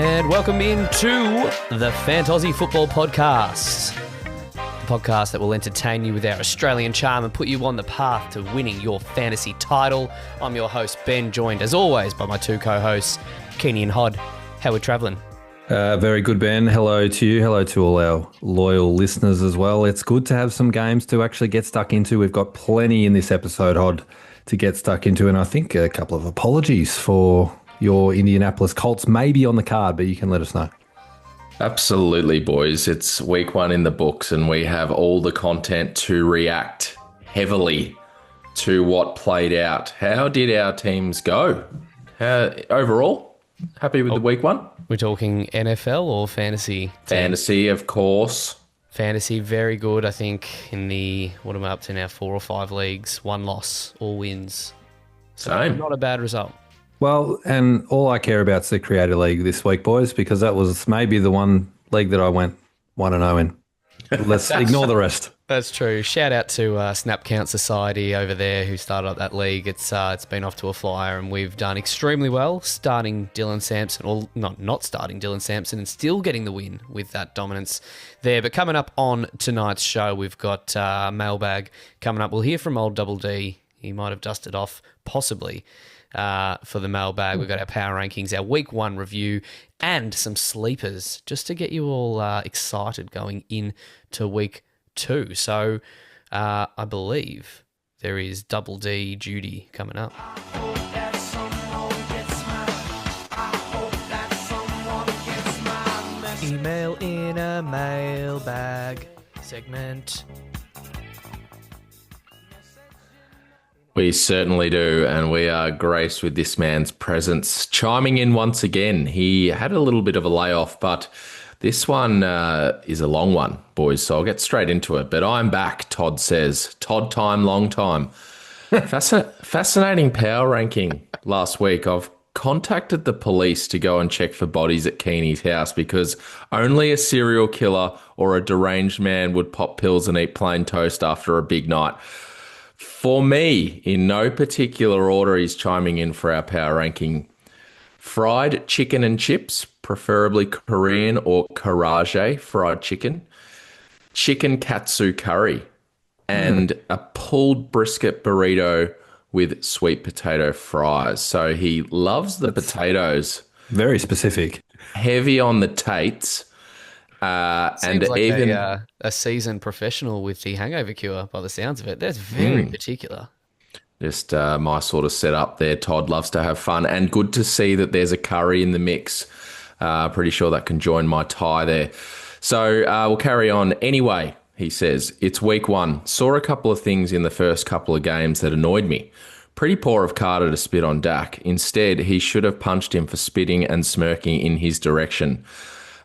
And welcome into the Fantasy Football Podcast. The podcast that will entertain you with our Australian charm and put you on the path to winning your fantasy title. I'm your host, Ben, joined as always by my two co-hosts, Keany and Hod. How we travelling? Very good, Ben. Hello to you. Hello to all our loyal listeners as well. It's good to have some games to actually get stuck into. We've got plenty in this episode, Hod, to get stuck into. And I think a couple of apologies for your Indianapolis Colts may be on the card, but you can let us know. Absolutely, boys. It's week one in the books and we have all the content to react heavily to what played out. How did our teams go? Overall, happy with the week one? We're talking NFL or fantasy? Fantasy, of course. Fantasy, very good. I think in the, what am I up to now, 4 or 5 leagues, 1 loss, all wins. So Same. Not a bad result. Well, and all I care about is the Creator League this week, boys, because that was maybe the one league that I went 1-0 in. Let's ignore the rest. That's true. Shout out to Snap Count Society over there who started up that league. It's been off to a flyer and we've done extremely well starting Dylan Sampson, or not starting Dylan Sampson and still getting the win with that dominance there. But coming up on tonight's show, we've got Mailbag coming up. We'll hear from old Double D. He might have dusted off possibly for the Mailbag. We've got our power rankings, our week one review, and some sleepers just to get you all excited going into week 2. So I believe there is Double D duty coming up. Email in a mailbag segment. We certainly do, and we are graced with this man's presence. Chiming in once again, he had a little bit of a layoff, but this one is a long one, boys, so I'll get straight into it. But I'm back, Todd says. Todd time, long time. Fascinating power ranking last week. I've contacted the police to go and check for bodies at Keany's house because only a serial killer or a deranged man would pop pills and eat plain toast after a big night. For me, in no particular order, he's chiming in for our power ranking. Fried chicken and chips, preferably Korean or karaage fried chicken. Chicken katsu curry. And a pulled brisket burrito with sweet potato fries. So he loves the potatoes. Very specific. Heavy on the tates. Seems like even a seasoned professional with the hangover cure by the sounds of it. That's very particular. Just my sort of setup there. Todd loves to have fun and good to see that there's a curry in the mix. Pretty sure that can join my tie there. So we'll carry on. Anyway, he says, it's week one. Saw a couple of things in the first couple of games that annoyed me. Pretty poor of Carter to spit on Dak. Instead, he should have punched him for spitting and smirking in his direction.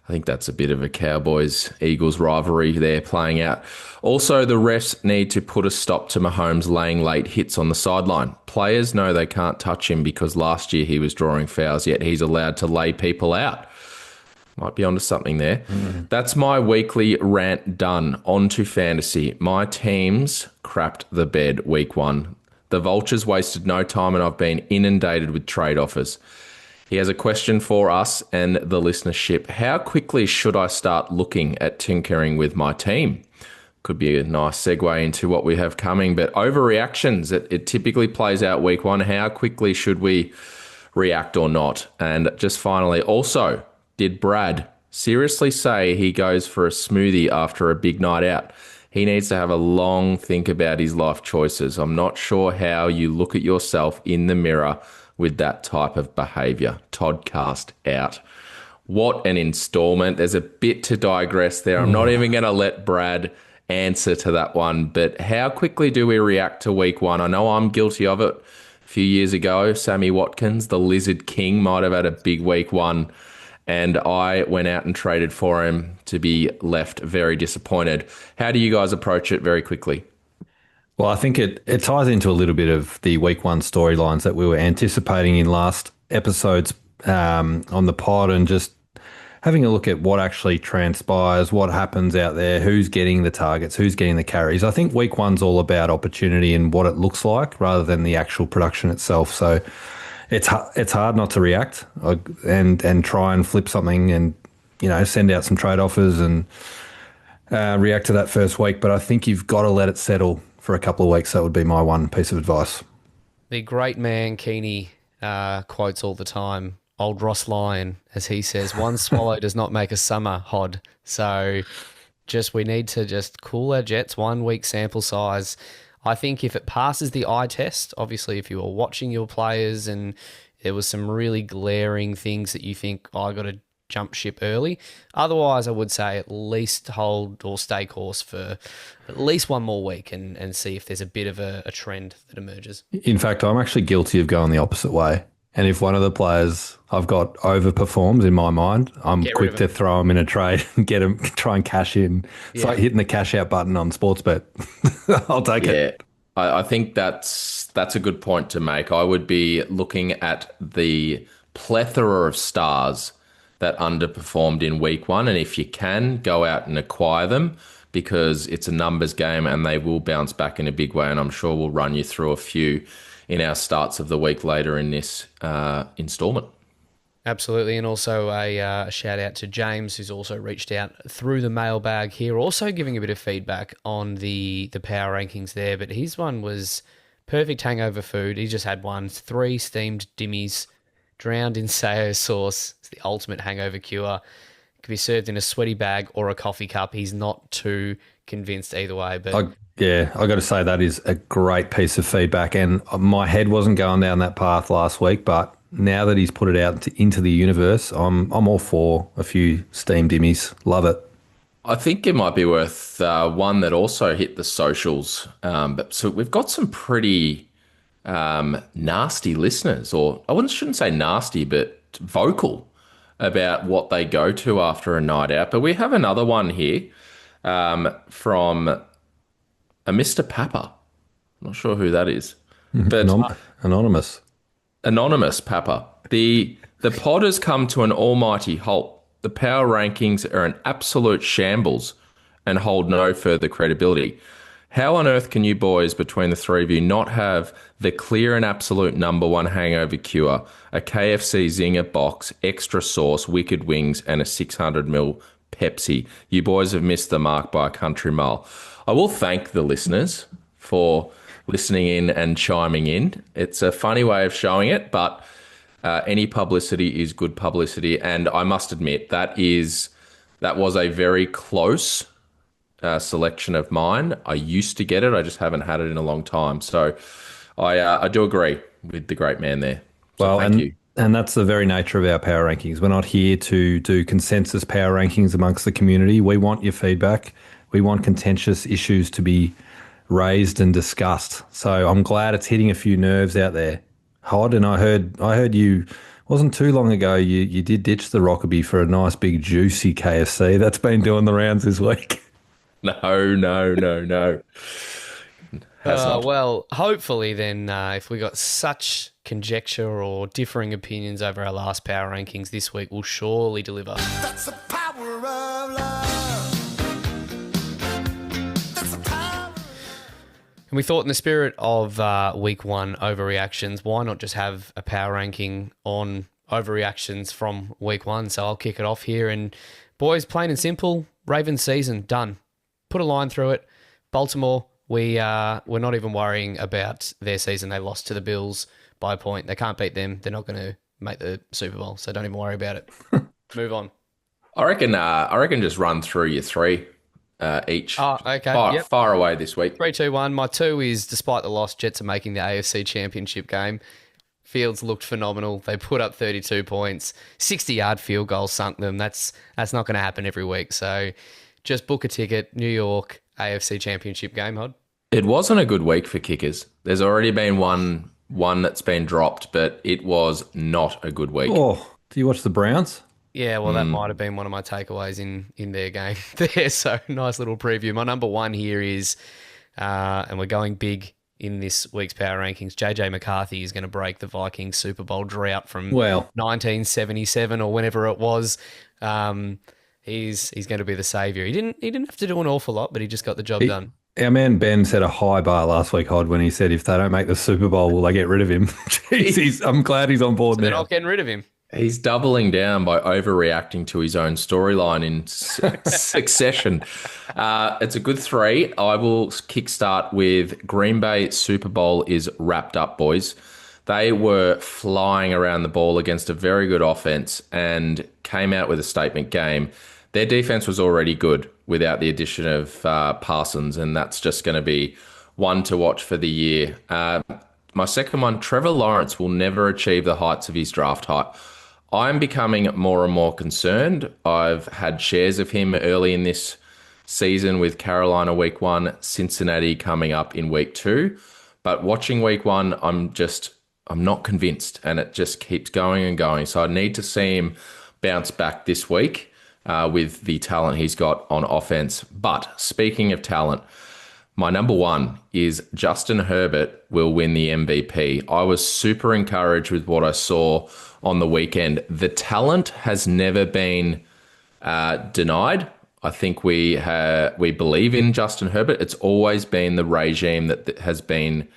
I think that's a bit of a Cowboys-Eagles rivalry there playing out. Also, the refs need to put a stop to Mahomes laying late hits on the sideline. Players know they can't touch him because last year he was drawing fouls, yet he's allowed to lay people out. Might be onto something there. That's my weekly rant done. On to fantasy. My teams crapped the bed week one. The Vultures wasted no time and I've been inundated with trade offers. He has a question for us and the listenership. How quickly should I start looking at tinkering with my team? Could be a nice segue into what we have coming, but overreactions, it typically plays out week one. How quickly should we react or not? And just finally, also, did Brad seriously say he goes for a smoothie after a big night out? He needs to have a long think about his life choices. I'm not sure how you look at yourself in the mirror with that type of behaviour. Toddcast out. What an installment. There's a bit to digress there. I'm not even going to let Brad answer to that one, but how quickly do we react to week one? I know I'm guilty of it. A few years ago, Sammy Watkins, the Lizard King, might have had a big week one, and I went out and traded for him to be left very disappointed. How do you guys approach it very quickly? Well, I think it ties into a little bit of the week one storylines that we were anticipating in last episodes on the pod, and just having a look at what actually transpires, what happens out there, who's getting the targets, who's getting the carries. I think week one's all about opportunity and what it looks like rather than the actual production itself. So it's hard not to react and try and flip something and send out some trade offers and react to that first week. But I think you've got to let it settle for a couple of weeks. That would be my one piece of advice. The great man Keany quotes all the time, old Ross Lyon, as he says, one swallow does not make a summer, Hod. So we need to just cool our jets, 1 week sample size. I think if it passes the eye test, obviously if you were watching your players and there was some really glaring things that you think, I got to jump ship early. Otherwise, I would say at least hold or stay course for at least 1 more week and see if there's a bit of a trend that emerges. In fact, I'm actually guilty of going the opposite way. And if one of the players I've got overperforms in my mind, I'm quick to throw them in a trade and get them, try and cash in. It's like hitting the cash out button on Sportsbet. I'll take it. I think that's a good point to make. I would be looking at the plethora of stars that underperformed in week 1. And if you can, go out and acquire them because it's a numbers game and they will bounce back in a big way. And I'm sure we'll run you through a few in our starts of the week later in this installment. Absolutely. And also a shout out to James, who's also reached out through the mailbag here, also giving a bit of feedback on the power rankings there. But his one was perfect hangover food. He just had 3 steamed dimmies drowned in sayo sauce. It's the ultimate hangover cure. It could be served in a sweaty bag or a coffee cup. He's not too convinced either way. But I got to say that is a great piece of feedback. And my head wasn't going down that path last week, but now that he's put it out into the universe, I'm all for a few steamed dimmies. Love it. I think it might be worth one that also hit the socials. So we've got some pretty nasty listeners, or shouldn't say nasty, but vocal about what they go to after a night out. But we have another one here from a Mr. Papa. I'm not sure who that is. But Anonymous. Anonymous Papa. The pod has come to an almighty halt. The power rankings are an absolute shambles and hold no further credibility. How on earth can you boys, between the three of you, not have the clear and absolute number 1 hangover cure, a KFC Zinger box, extra sauce, wicked wings, and a 600ml Pepsi? You boys have missed the mark by a country mile. I will thank the listeners for listening in and chiming in. It's a funny way of showing it, but any publicity is good publicity. And I must admit, that was a very close selection of mine. I used to get it. I just haven't had it in a long time. So I do agree with the great man there. So thank you. And that's the very nature of our power rankings. We're not here to do consensus power rankings amongst the community. We want your feedback. We want contentious issues to be raised and discussed. So I'm glad it's hitting a few nerves out there. Hod, and I heard you, wasn't too long ago, you did ditch the Rockaby for a nice big juicy KFC. That's been doing the rounds this week. No. Well, hopefully then, if we got such conjecture or differing opinions over our last power rankings this week, we'll surely deliver. That's the power of love. That's the power. And we thought, in the spirit of week 1 overreactions, why not just have a power ranking on overreactions from week 1? So I'll kick it off here. And boys, plain and simple, Ravens season, done. Put a line through it. Baltimore, we're not even worrying about their season. They lost to the Bills by a point. They can't beat them. They're not going to make the Super Bowl, so don't even worry about it. Move on. I reckon just run through your 3 each. Oh, okay. Far away this week. 3, 2, 1. My 2 is, despite the loss, Jets are making the AFC Championship game. Fields looked phenomenal. They put up 32 points. 60-yard field goal sunk them. That's not going to happen every week. So just book a ticket. New York AFC Championship game, Hod. It wasn't a good week for kickers. There's already been one that's been dropped, but it was not a good week. Oh, do you watch the Browns? Yeah, well, that might have been one of my takeaways in their game there. So nice little preview. My number 1 here is, and we're going big in this week's power rankings, JJ McCarthy is going to break the Vikings Super Bowl drought from 1977 or whenever it was. He's going to be the saviour. He didn't have to do an awful lot, but he just got the job done. Our man Ben set a high bar last week, Hod, when he said if they don't make the Super Bowl, will they get rid of him? Jeez, I'm glad he's on board So they're now. not getting rid of him. He's doubling down by overreacting to his own storyline in succession. It's a good three. I will kickstart with Green Bay Super Bowl is wrapped up, boys. They were flying around the ball against a very good offense and came out with a statement game. Their defense was already good without the addition of Parsons, and that's just going to be one to watch for the year. My second one, Trevor Lawrence will never achieve the heights of his draft height. I'm becoming more and more concerned. I've had shares of him early in this season with Carolina week 1, Cincinnati coming up in week 2. But watching week 1, I'm not convinced, and it just keeps going and going. So I need to see him bounce back this week with the talent he's got on offense. But speaking of talent, my number one is Justin Herbert will win the MVP. I was super encouraged with what I saw on the weekend. The talent has never been denied. I think we believe in Justin Herbert. It's always been the regime that has been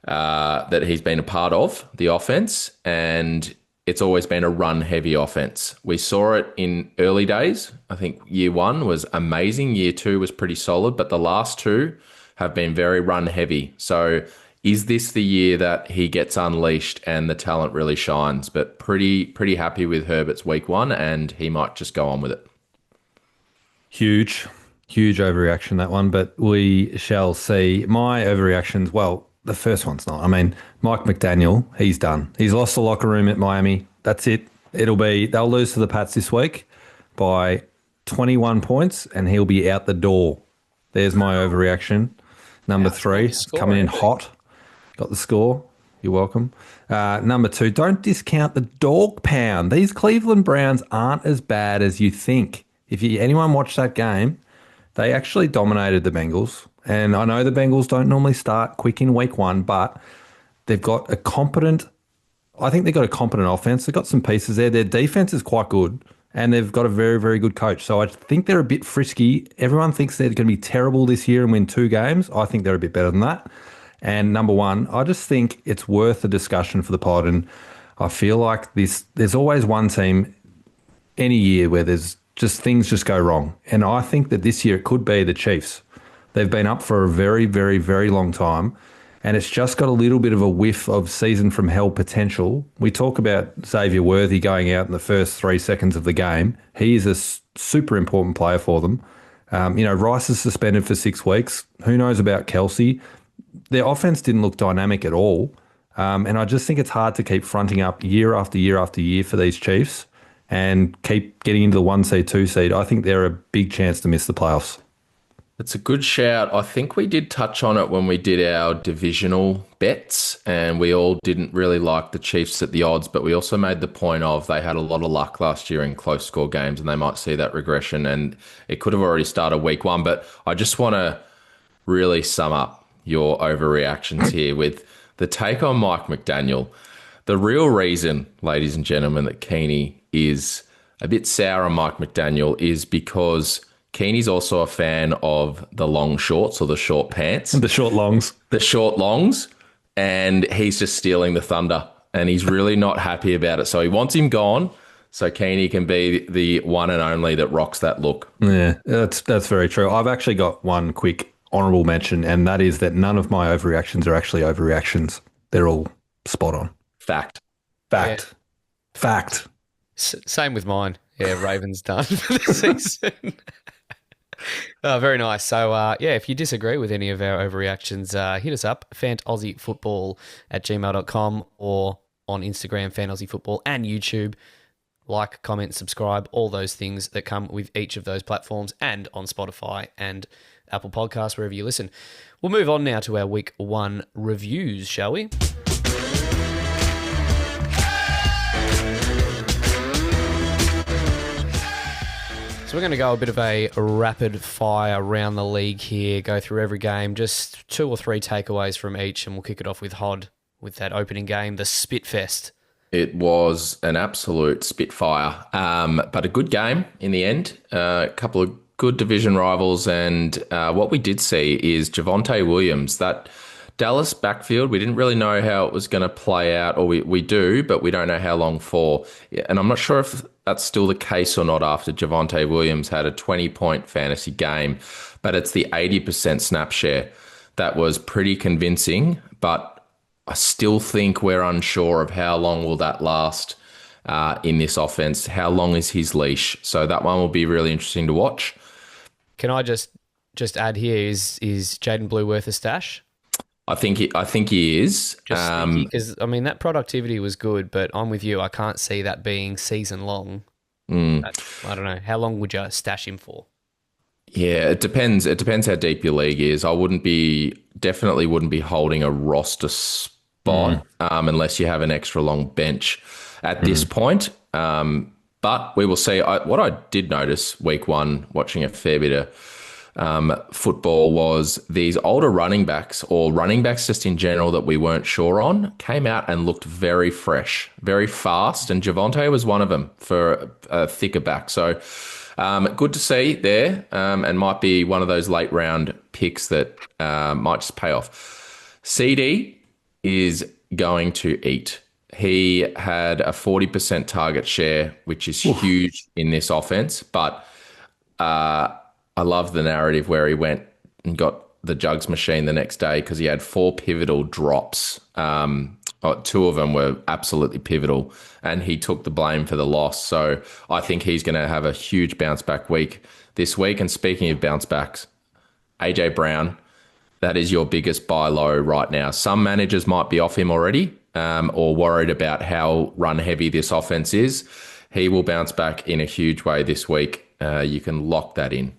that he's been a part of, the offense, and it's always been a run-heavy offense. We saw it in early days. I think year 1 was amazing. Year 2 was pretty solid, but the last 2 have been very run-heavy. So is this the year that he gets unleashed and the talent really shines? But pretty happy with Herbert's week 1, and he might just go on with it. Huge overreaction, that one, but we shall see. My overreactions, well, the first one's not. I mean, Mike McDaniel, he's done. He's lost the locker room at Miami. That's it. They'll lose to the Pats this week by 21 points, and he'll be out the door. There's my overreaction. Number 3, coming in hot. Got the score. You're welcome. Number 2, don't discount the dog pound. These Cleveland Browns aren't as bad as you think. If anyone watched that game, they actually dominated the Bengals. And I know the Bengals don't normally start quick in week 1, but they've got a competent offense. They've got some pieces there. Their defense is quite good, and they've got a very, very good coach. So I think they're a bit frisky. Everyone thinks they're going to be terrible this year and win 2 games. I think they're a bit better than that. And number 1, I just think it's worth a discussion for the pod. And I feel like there's always one team any year where things just go wrong. And I think that this year it could be the Chiefs. They've been up for a very, very, very long time, and it's just got a little bit of a whiff of season from hell potential. We talk about Xavier Worthy going out in the first 3 seconds of the game. He is a super important player for them. Rice is suspended for 6 weeks. Who knows about Kelsey? Their offense didn't look dynamic at all, and I just think it's hard to keep fronting up year after year after year for these Chiefs and keep getting into the 1 seed, 2 seed. I think they're a big chance to miss the playoffs. It's a good shout. I think we did touch on it when we did our divisional bets, and we all didn't really like the Chiefs at the odds, but we also made the point of they had a lot of luck last year in close score games, and they might see that regression, and it could have already started week 1. But I just want to really sum up your overreactions here with the take on Mike McDaniel. The real reason, ladies and gentlemen, that Keany is a bit sour on Mike McDaniel is because Keeny's also a fan of the long shorts or the short pants. The short longs. The short longs. And he's just stealing the thunder. And he's really not happy about it. So he wants him gone so Keany can be the one and only that rocks that look. Yeah, that's very true. I've actually got one quick honourable mention, and that is that none of my overreactions are actually overreactions. They're all spot on. Fact. Yeah. Fact. Same with mine. Yeah, Ravens done for the season. Very nice. So, if you disagree with any of our overreactions, hit us up, fantaussiefootball@gmail.com, or on Instagram, fantaussiefootball, and YouTube. Like, comment, subscribe, all those things that come with each of those platforms, and on Spotify and Apple Podcasts, wherever you listen. We'll move on now to our week 1 reviews, shall we? So we're going to go a bit of a rapid fire around the league here, go through every game, just 2 or 3 takeaways from each, and we'll kick it off with Hod with that opening game, the Spitfest. It was an absolute spitfire, but a good game in the end. A couple of good division rivals. And what we did see is Javonte Williams, that Dallas backfield. We didn't really know how it was going to play out, or we do, but we don't know how long for. And I'm not sure if that's still the case or not after Javonte Williams had a 20-point fantasy game, but it's the 80% snap share. That was pretty convincing, but I still think we're unsure of how long will that last in this offense. How long is his leash? So that one will be really interesting to watch. Can I just add here, is Jaden Blue worth a stash? I think he is. Just because I mean that productivity was good, but I'm with you. I can't see that being season long. I don't know. How long would you stash him for? Yeah, it depends. It depends how deep your league is. Definitely wouldn't be holding a roster spot unless you have an extra long bench at this point. But we will see. What I did notice week one, watching a fair bit of football, was these older running backs, or running backs just in general that we weren't sure on, came out and looked very fresh, very fast. And Javonte was one of them for a thicker back. So good to see there, and might be one of those late round picks that might just pay off. CD is going to eat. He had a 40% target share, which is huge in this offense. But I love the narrative where he went and got the jugs machine the next day because he had 4 pivotal drops. 2 of them were absolutely pivotal, and he took the blame for the loss. So I think he's going to have a huge bounce back week this week. And speaking of bounce backs, AJ Brown, that is your biggest buy low right now. Some managers might be off him already, or worried about how run heavy this offense is. He will bounce back in a huge way this week. You can lock that in.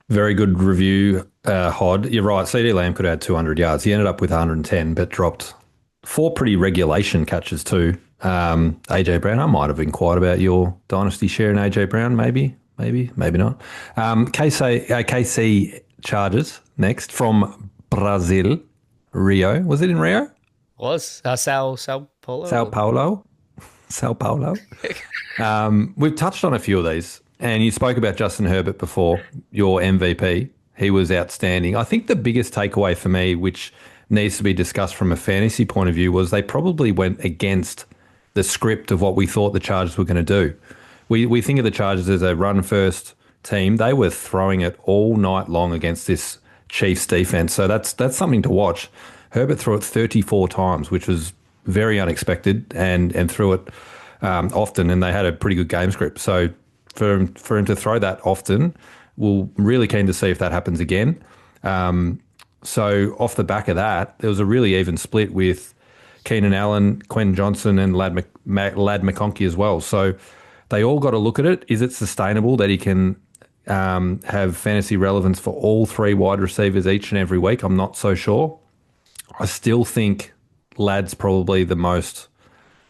Very good review, Hod. You're right. CD Lamb could have had 200 yards. He ended up with 110, but dropped 4 pretty regulation catches too. AJ Brown, I might have inquired about your dynasty share in AJ Brown. Maybe not. KC Chargers next from Brazil, Rio. Was it in Rio? Was Sao Paulo? Sao Paulo. We've touched on a few of these, and you spoke about Justin Herbert before, your MVP. He was outstanding. I think the biggest takeaway for me, which needs to be discussed from a fantasy point of view, was they probably went against the script of what we thought the Chargers were going to do. We think of the Chargers as a run-first team. They were throwing it all night long against this Chiefs defense, so that's something to watch. Herbert threw it 34 times, which was very unexpected, and threw it often, and they had a pretty good game script. So for him to throw that often, we're really keen to see if that happens again. So off the back of that, there was a really even split with Keenan Allen, Quentin Johnson, and Lad McConkey as well. So they all got to look at it. Is it sustainable that he can have fantasy relevance for all 3 wide receivers each and every week? I'm not so sure. I still think Lad's probably the most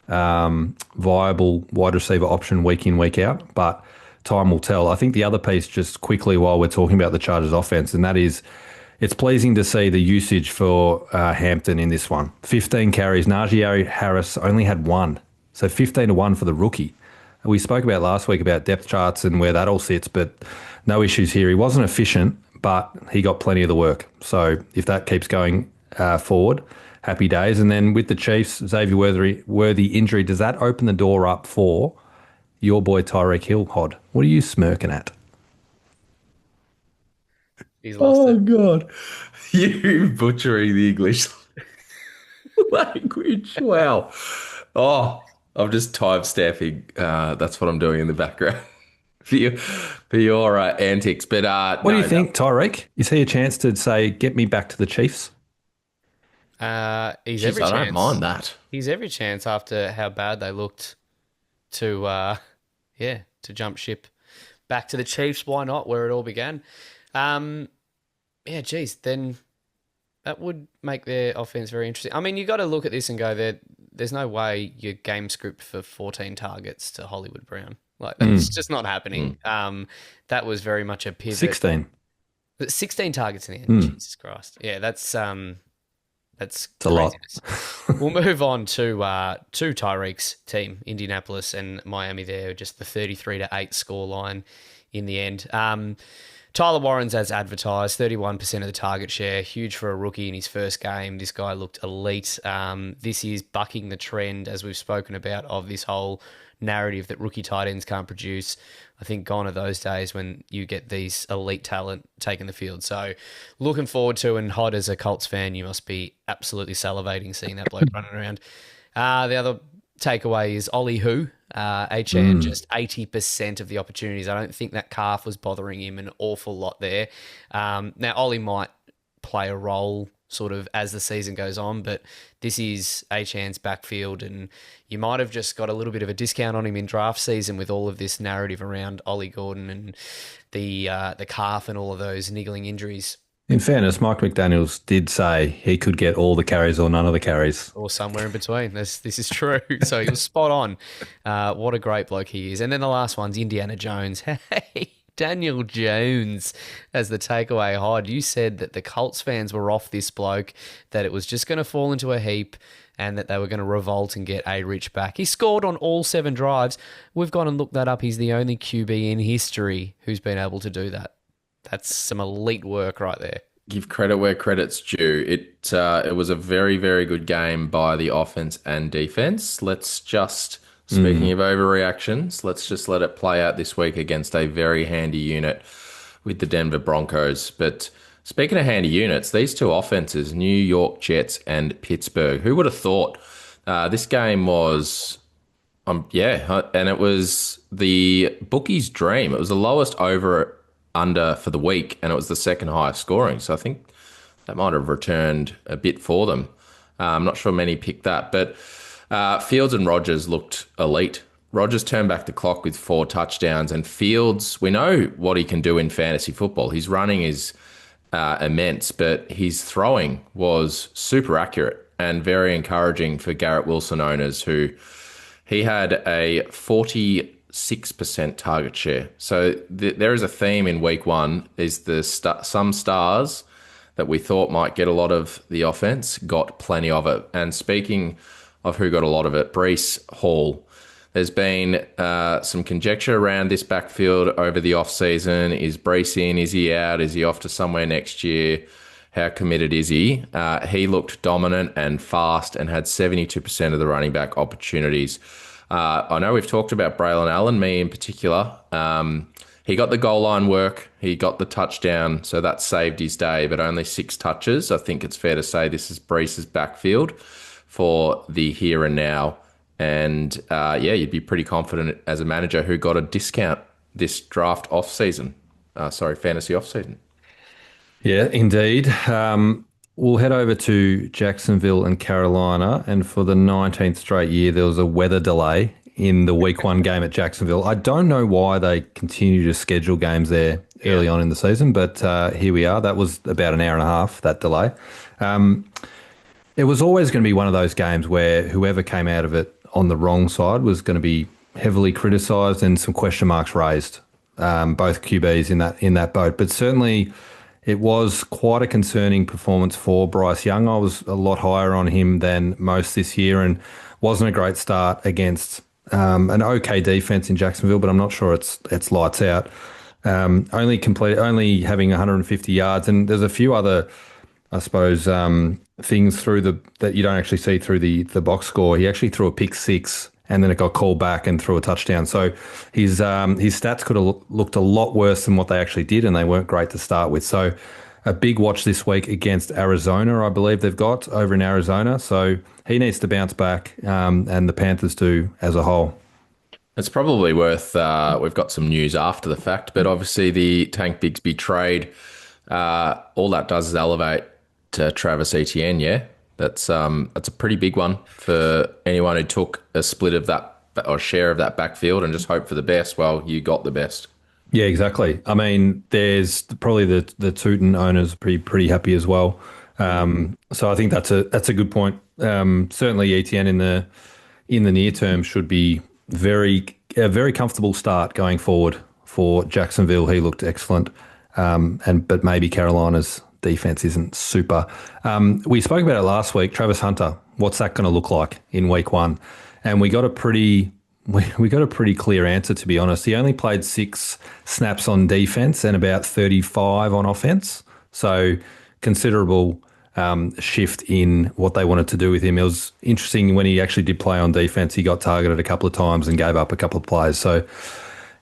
viable wide receiver option week in, week out, but time will tell. I think the other piece, just quickly while we're talking about the Chargers offense, and that is it's pleasing to see the usage for Hampton in this one. 15 carries. Najee Harris only had 1. So 15-1 for the rookie. We spoke about last week about depth charts and where that all sits, but no issues here. He wasn't efficient, but he got plenty of the work. So if that keeps going forward, happy days. And then with the Chiefs, Xavier Worthy injury, does that open the door up for your boy Tyreek Hill, Hod? What are you smirking at? He's lost it. God. You butchering the English language. Wow. Oh, I'm just time-stamping. That's what I'm doing in the background for your antics. But what do you think, Tyreek? Is he a chance to say, get me back to the Chiefs? He's every chance. I don't mind that. He's every chance after how bad they looked to jump ship back to the Chiefs. Why not? Where it all began. Then that would make their offense very interesting. I mean, you got to look at this and go, there's no way your game script for 14 targets to Hollywood Brown. Like, that's just not happening. That was very much a pivot. 16 targets in the end. Jesus Christ. Yeah, that's it's a lot. We'll move on to Tyreek's team, Indianapolis and Miami there, just the 33-8 scoreline in the end. Tyler Warren's as advertised, 31% of the target share, huge for a rookie in his first game. This guy looked elite. This is bucking the trend, as we've spoken about, of this whole narrative that rookie tight ends can't produce. I think gone are those days when you get these elite talent taking the field. So looking forward to, and Hod, as a Colts fan, you must be absolutely salivating seeing that bloke running around. The other takeaway is Ollie Who. HN just 80% of the opportunities. I don't think that calf was bothering him an awful lot there. Now, Ollie might play a role sort of as the season goes on, but this is HN's backfield, and you might have just got a little bit of a discount on him in draft season with all of this narrative around Ollie Gordon and the calf and all of those niggling injuries. In fairness, Mike McDaniels did say he could get all the carries or none of the carries. Or somewhere in between. This is true. So he was spot on. What a great bloke he is. And then the last one's Indiana Jones. Hey, Daniel Jones as the takeaway. Hod, you said that the Colts fans were off this bloke, that it was just going to fall into a heap and that they were going to revolt and get A-Rich back. He scored on all 7 drives. We've gone and looked that up. He's the only QB in history who's been able to do that. That's some elite work right there. Give credit where credit's due. It was a very, very good game by the offense and defense. Let's just, speaking of overreactions, let's just let it play out this week against a very handy unit with the Denver Broncos. But speaking of handy units, these two offenses, New York Jets and Pittsburgh, who would have thought this game was, and it was the bookie's dream. It was the lowest over-under for the week, and it was the second highest scoring. So I think that might have returned a bit for them. I'm not sure many picked that, but Fields and Rodgers looked elite. Rodgers turned back the clock with 4 touchdowns, and Fields, we know what he can do in fantasy football. His running is immense, but his throwing was super accurate and very encouraging for Garrett Wilson owners, who he had a 46% target share. So there is a theme in week 1 is some stars that we thought might get a lot of the offense got plenty of it. And speaking of who got a lot of it, Breece Hall. There's been some conjecture around this backfield over the offseason. Is Breece in? Is he out? Is he off to somewhere next year? How committed is he? He looked dominant and fast and had 72% of the running back opportunities. I know we've talked about Braylon Allen, me in particular. He got the goal line work. He got the touchdown, so that saved his day, but only 6 touches. I think it's fair to say this is Breece's backfield for the here and now. And you'd be pretty confident as a manager who got a discount this draft fantasy offseason. Yeah, indeed. We'll head over to Jacksonville and Carolina, and for the 19th straight year, there was a weather delay in the week 1 game at Jacksonville. I don't know why they continue to schedule games there early on in the season, but here we are. That was about an hour and a half, that delay. It was always going to be one of those games where whoever came out of it on the wrong side was going to be heavily criticised and some question marks raised, both QBs in that boat. But certainly it was quite a concerning performance for Bryce Young. I was a lot higher on him than most this year, and wasn't a great start against an okay defence in Jacksonville, but I'm not sure it's lights out. Only having 150 yards, and there's a few other, I suppose, things that you don't actually see through the box score. He actually threw a pick 6 and then it got called back and threw a touchdown. So his stats could have looked a lot worse than what they actually did, and they weren't great to start with. So a big watch this week against Arizona, I believe they've got over in Arizona. So he needs to bounce back, and the Panthers do as a whole. It's probably worth, we've got some news after the fact, but obviously the Tank Bigsby trade, all that does is elevate to Travis Etienne, yeah? That's a pretty big one for anyone who took a split of that or share of that backfield and just hope for the best. Well, you got the best. Yeah, exactly. I mean, there's probably the Tootin owners pretty happy as well. So I think that's a good point. Certainly Etienne in the near term should be a very comfortable start going forward for Jacksonville. He looked excellent, but maybe Carolina's defense isn't super. We spoke about it last week. Travis Hunter, what's that going to look like in week 1? And we got a pretty we got a pretty clear answer, to be honest. He only played 6 snaps on defense and about 35 on offense. So considerable shift in what they wanted to do with him. It was interesting when he actually did play on defense. He got targeted a couple of times and gave up a couple of plays. So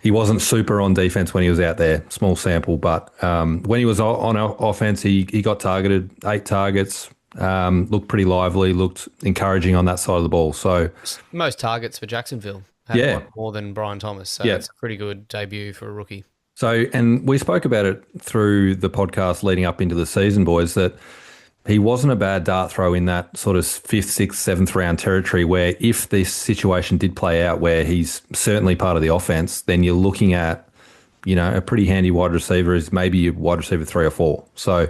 he wasn't super on defense when he was out there. Small sample, but when he was on offense, he got targeted, 8 targets. Looked pretty lively, looked encouraging on that side of the ball. So most targets for Jacksonville. Had Yeah. one more than Brian Thomas. So Yeah. it's a pretty good debut for a rookie. So, and we spoke about it through the podcast leading up into the season, boys, that he wasn't a bad dart throw in that sort of 5th, 6th, 7th round territory where if this situation did play out where he's certainly part of the offense, then you're looking at, a pretty handy wide receiver is maybe wide receiver 3 or 4. So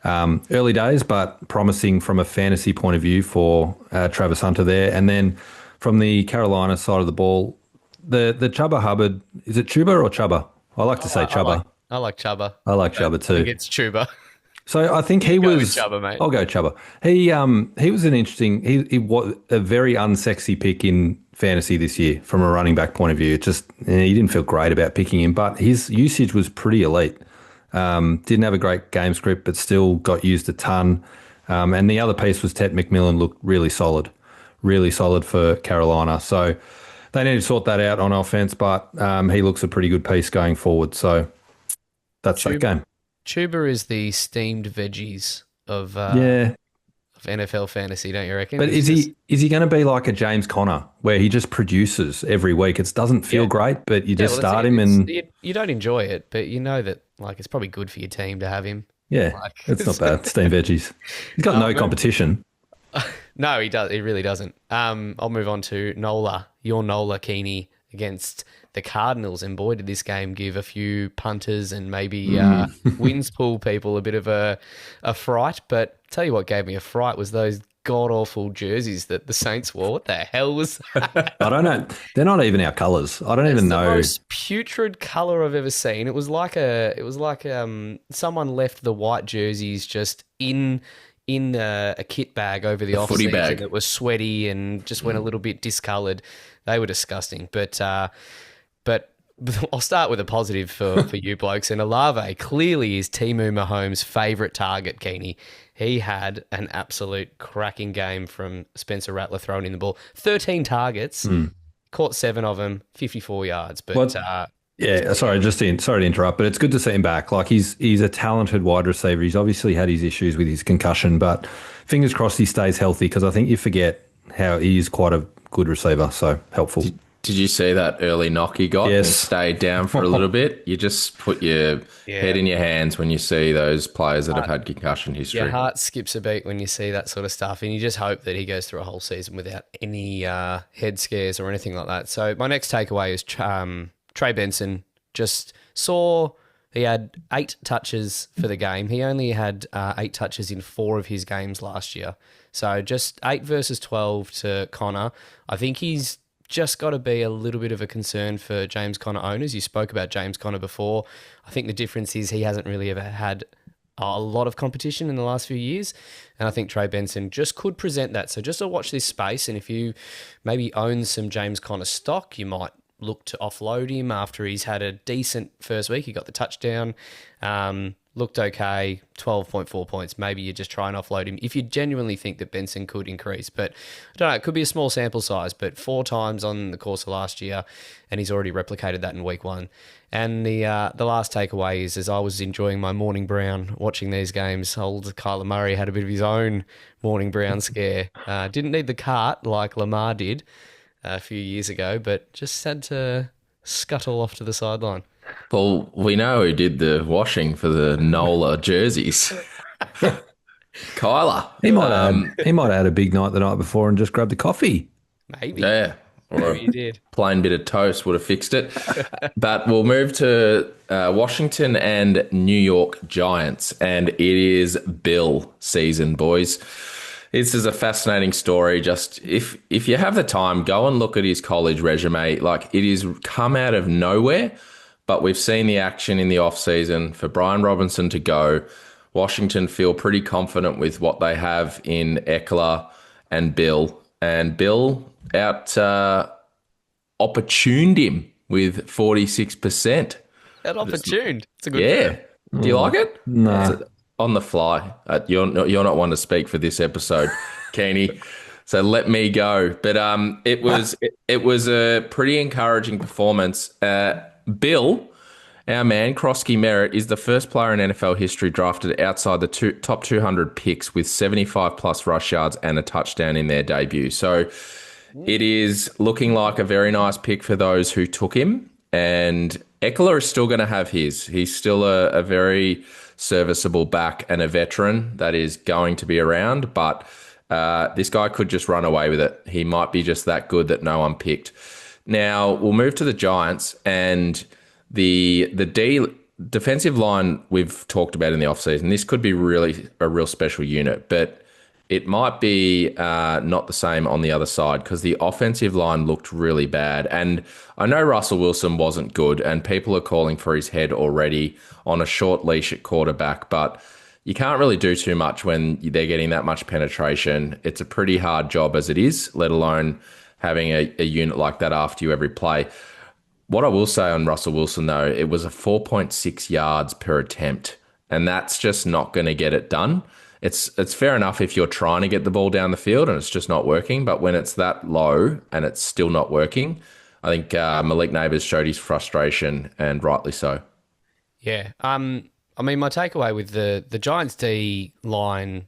early days, but promising from a fantasy point of view for Travis Hunter there. And then from the Carolina side of the ball, the Chuba Hubbard, is it Chuba or Chuba? I like to say Chuba. I like Chuba. I like Chuba I too. think it's Chuba. So I think he Go with was. Chuba, mate. I'll go Chuba. He was an interesting. He was a very unsexy pick in fantasy this year from a running back point of view. It just he didn't feel great about picking him, but his usage was pretty elite. Didn't have a great game script, but still got used a ton. And the other piece was Ted McMillan looked really solid for Carolina. So they need to sort that out on offense, but he looks a pretty good piece going forward. So that's that game. Chuba is the steamed veggies of NFL fantasy, don't you reckon? But is he going to be like a James Conner where he just produces every week? It doesn't feel great, but you just start him and you don't enjoy it, but you know that it's probably good for your team to have him. Yeah, it's not bad. Steamed veggies. He's got no competition. No, he does. He really doesn't. I'll move on to Nola. Your Nola Keany against the Cardinals, and boy, did this game give a few punters and maybe wins pool people a bit of a fright. But tell you what gave me a fright was those god-awful jerseys that the Saints wore. What the hell was that? I don't know. They're not even our colours. I don't even know. It's the most putrid colour I've ever seen. It was like someone left the white jerseys just in a kit bag over the footy off-season bag. that was sweaty and just went a little bit discoloured. They were disgusting. But I'll start with a positive for you blokes. And Olave clearly is Temu Mahomes' favourite target, Keany. He had an absolute cracking game from Spencer Rattler throwing in the ball. 13 targets, caught 7 of them, 54 yards. But sorry to interrupt, but it's good to see him back. Like he's a talented wide receiver. He's obviously had his issues with his concussion, but fingers crossed he stays healthy because I think you forget how he is quite a good receiver. So helpful. Did you see that early knock he got and stayed down for a little bit? You just put your head in your hands when you see those players that have had concussion history. Your heart skips a beat when you see that sort of stuff, and you just hope that he goes through a whole season without any head scares or anything like that. So my next takeaway is Trey Benson. Just saw he had 8 touches for the game. He only had 8 touches in 4 of his games last year. So just 8 versus 12 to Connor. I think he's just got to be a little bit of a concern for James Conner owners. You spoke about James Conner before. I think the difference is he hasn't really ever had a lot of competition in the last few years. And I think Trey Benson just could present that. So just to watch this space, and if you maybe own some James Conner stock, you might look to offload him after he's had a decent first week. He got the touchdown, looked okay, 12.4 points. Maybe you just try and offload him if you genuinely think that Benson could increase. But I don't know, it could be a small sample size, but 4 times on the course of last year, and he's already replicated that in week 1. And the last takeaway is, as I was enjoying my morning brown watching these games, old Kyler Murray had a bit of his own morning brown scare. Didn't need the cart like Lamar did a few years ago, but just had to scuttle off to the sideline. Well, we know who did the washing for the Nola jerseys. Kyler. He might have had a big night the night before and just grabbed a coffee. Maybe. Yeah. Or Maybe he did. Plain bit of toast would have fixed it. But we'll move to Washington and New York Giants. And it is Bill season, boys. This is a fascinating story. Just if you have the time, go and look at his college resume. Like, it is come out of nowhere, but we've seen the action in the offseason for Brian Robinson to go. Washington feel pretty confident with what they have in Eckler and Bill. And Bill out opportuned him with 46%. That opportuned. It's a good Yeah. term. Do you like it? No. It's on the fly. You're not one to speak for this episode, Keany. So let me go. But it was a pretty encouraging performance. Bill, our man, Krosky Merritt, is the first player in NFL history drafted outside the top 200 picks with 75 plus rush yards and a touchdown in their debut. So it is looking like a very nice pick for those who took him. And Eckler is still going to have his. He's still a very serviceable back and a veteran that is going to be around. But this guy could just run away with it. He might be just that good that no one picked. Now, we'll move to the Giants, and the defensive line we've talked about in the offseason. This could be really a real special unit, but it might be not the same on the other side because the offensive line looked really bad. And I know Russell Wilson wasn't good, and people are calling for his head already on a short leash at quarterback, but you can't really do too much when they're getting that much penetration. It's a pretty hard job as it is, let alone having a unit like that after you every play. What I will say on Russell Wilson, though, it was a 4.6 yards per attempt, and that's just not going to get it done. It's fair enough if you're trying to get the ball down the field and it's just not working, but when it's that low and it's still not working, I think Malik Neighbours showed his frustration, and rightly so. Yeah. I mean, my takeaway with the Giants D line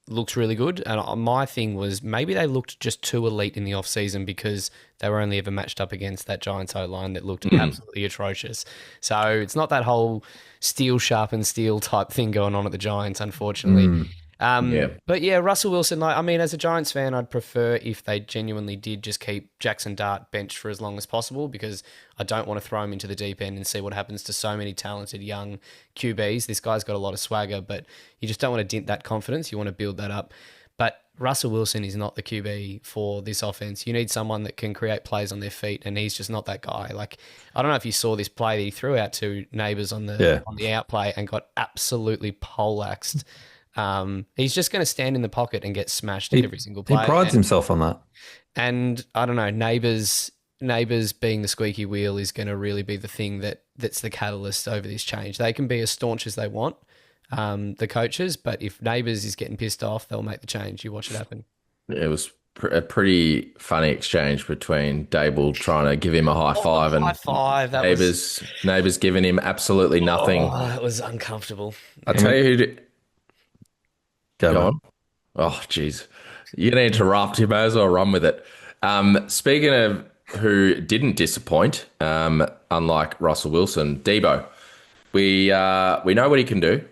looks really good, and my thing was maybe they looked just too elite in the offseason because they were only ever matched up against that Giants O-line that looked absolutely atrocious. So it's not that whole steel sharpen steel type thing going on at the Giants, unfortunately. But yeah, Russell Wilson, I mean, as a Giants fan, I'd prefer if they genuinely did just keep Jackson Dart benched for as long as possible, because I don't want to throw him into the deep end and see what happens to so many talented young QBs. This guy's got a lot of swagger, but you just don't want to dent that confidence. You want to build that up. But Russell Wilson is not the QB for this offense. You need someone that can create plays on their feet, and he's just not that guy. Like, I don't know if you saw this play that he threw out to Neighbours on the outplay and got absolutely poleaxed. He's just going to stand in the pocket and get smashed every single play. He prides himself on that. And I don't know, Neighbours being the squeaky wheel is going to really be the thing that's the catalyst over this change. They can be as staunch as they want, the coaches, but if Neighbours is getting pissed off, they'll make the change. You watch it happen. It was a pretty funny exchange between Dable trying to give him a high five and Neighbours giving him absolutely nothing. Oh, it was uncomfortable. I'll tell you who did. Go on. Oh, jeez. You're going to interrupt. You may as well run with it. Speaking of who didn't disappoint, unlike Russell Wilson, Debo. We know what he can do.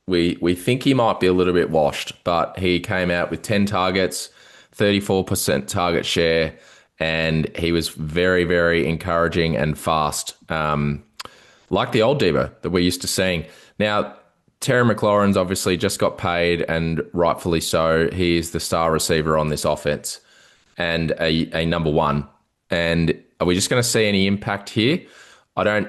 We think he might be a little bit washed, but he came out with 10 targets, 34% target share, and he was very, very encouraging and fast, like the old Debo that we're used to seeing. Now, Terry McLaurin's obviously just got paid, and rightfully so. He is the star receiver on this offense and a number one. And are we just going to see any impact here? I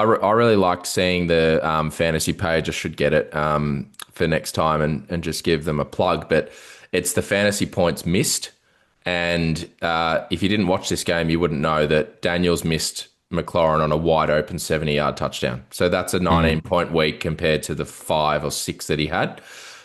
really liked seeing the fantasy page. I should get it for next time and just give them a plug. But it's the fantasy points missed. And if you didn't watch this game, you wouldn't know that Daniels missed McLaurin on a wide open 70-yard touchdown. So that's a 19-point week compared to the 5 or 6 that he had.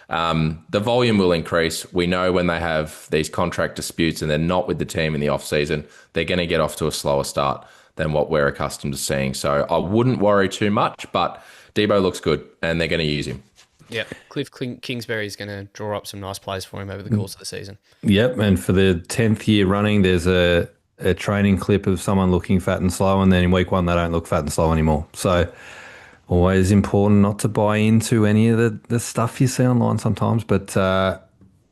The volume will increase. We know when they have these contract disputes and they're not with the team in the offseason, they're going to get off to a slower start than what we're accustomed to seeing. So I wouldn't worry too much, but Debo looks good and they're going to use him. Yep. Cliff Kingsbury is going to draw up some nice plays for him over the course of the season. Yep, and for the 10th year running, there's a training clip of someone looking fat and slow, and then in week 1 they don't look fat and slow anymore. So always important not to buy into any of the stuff you see online sometimes. But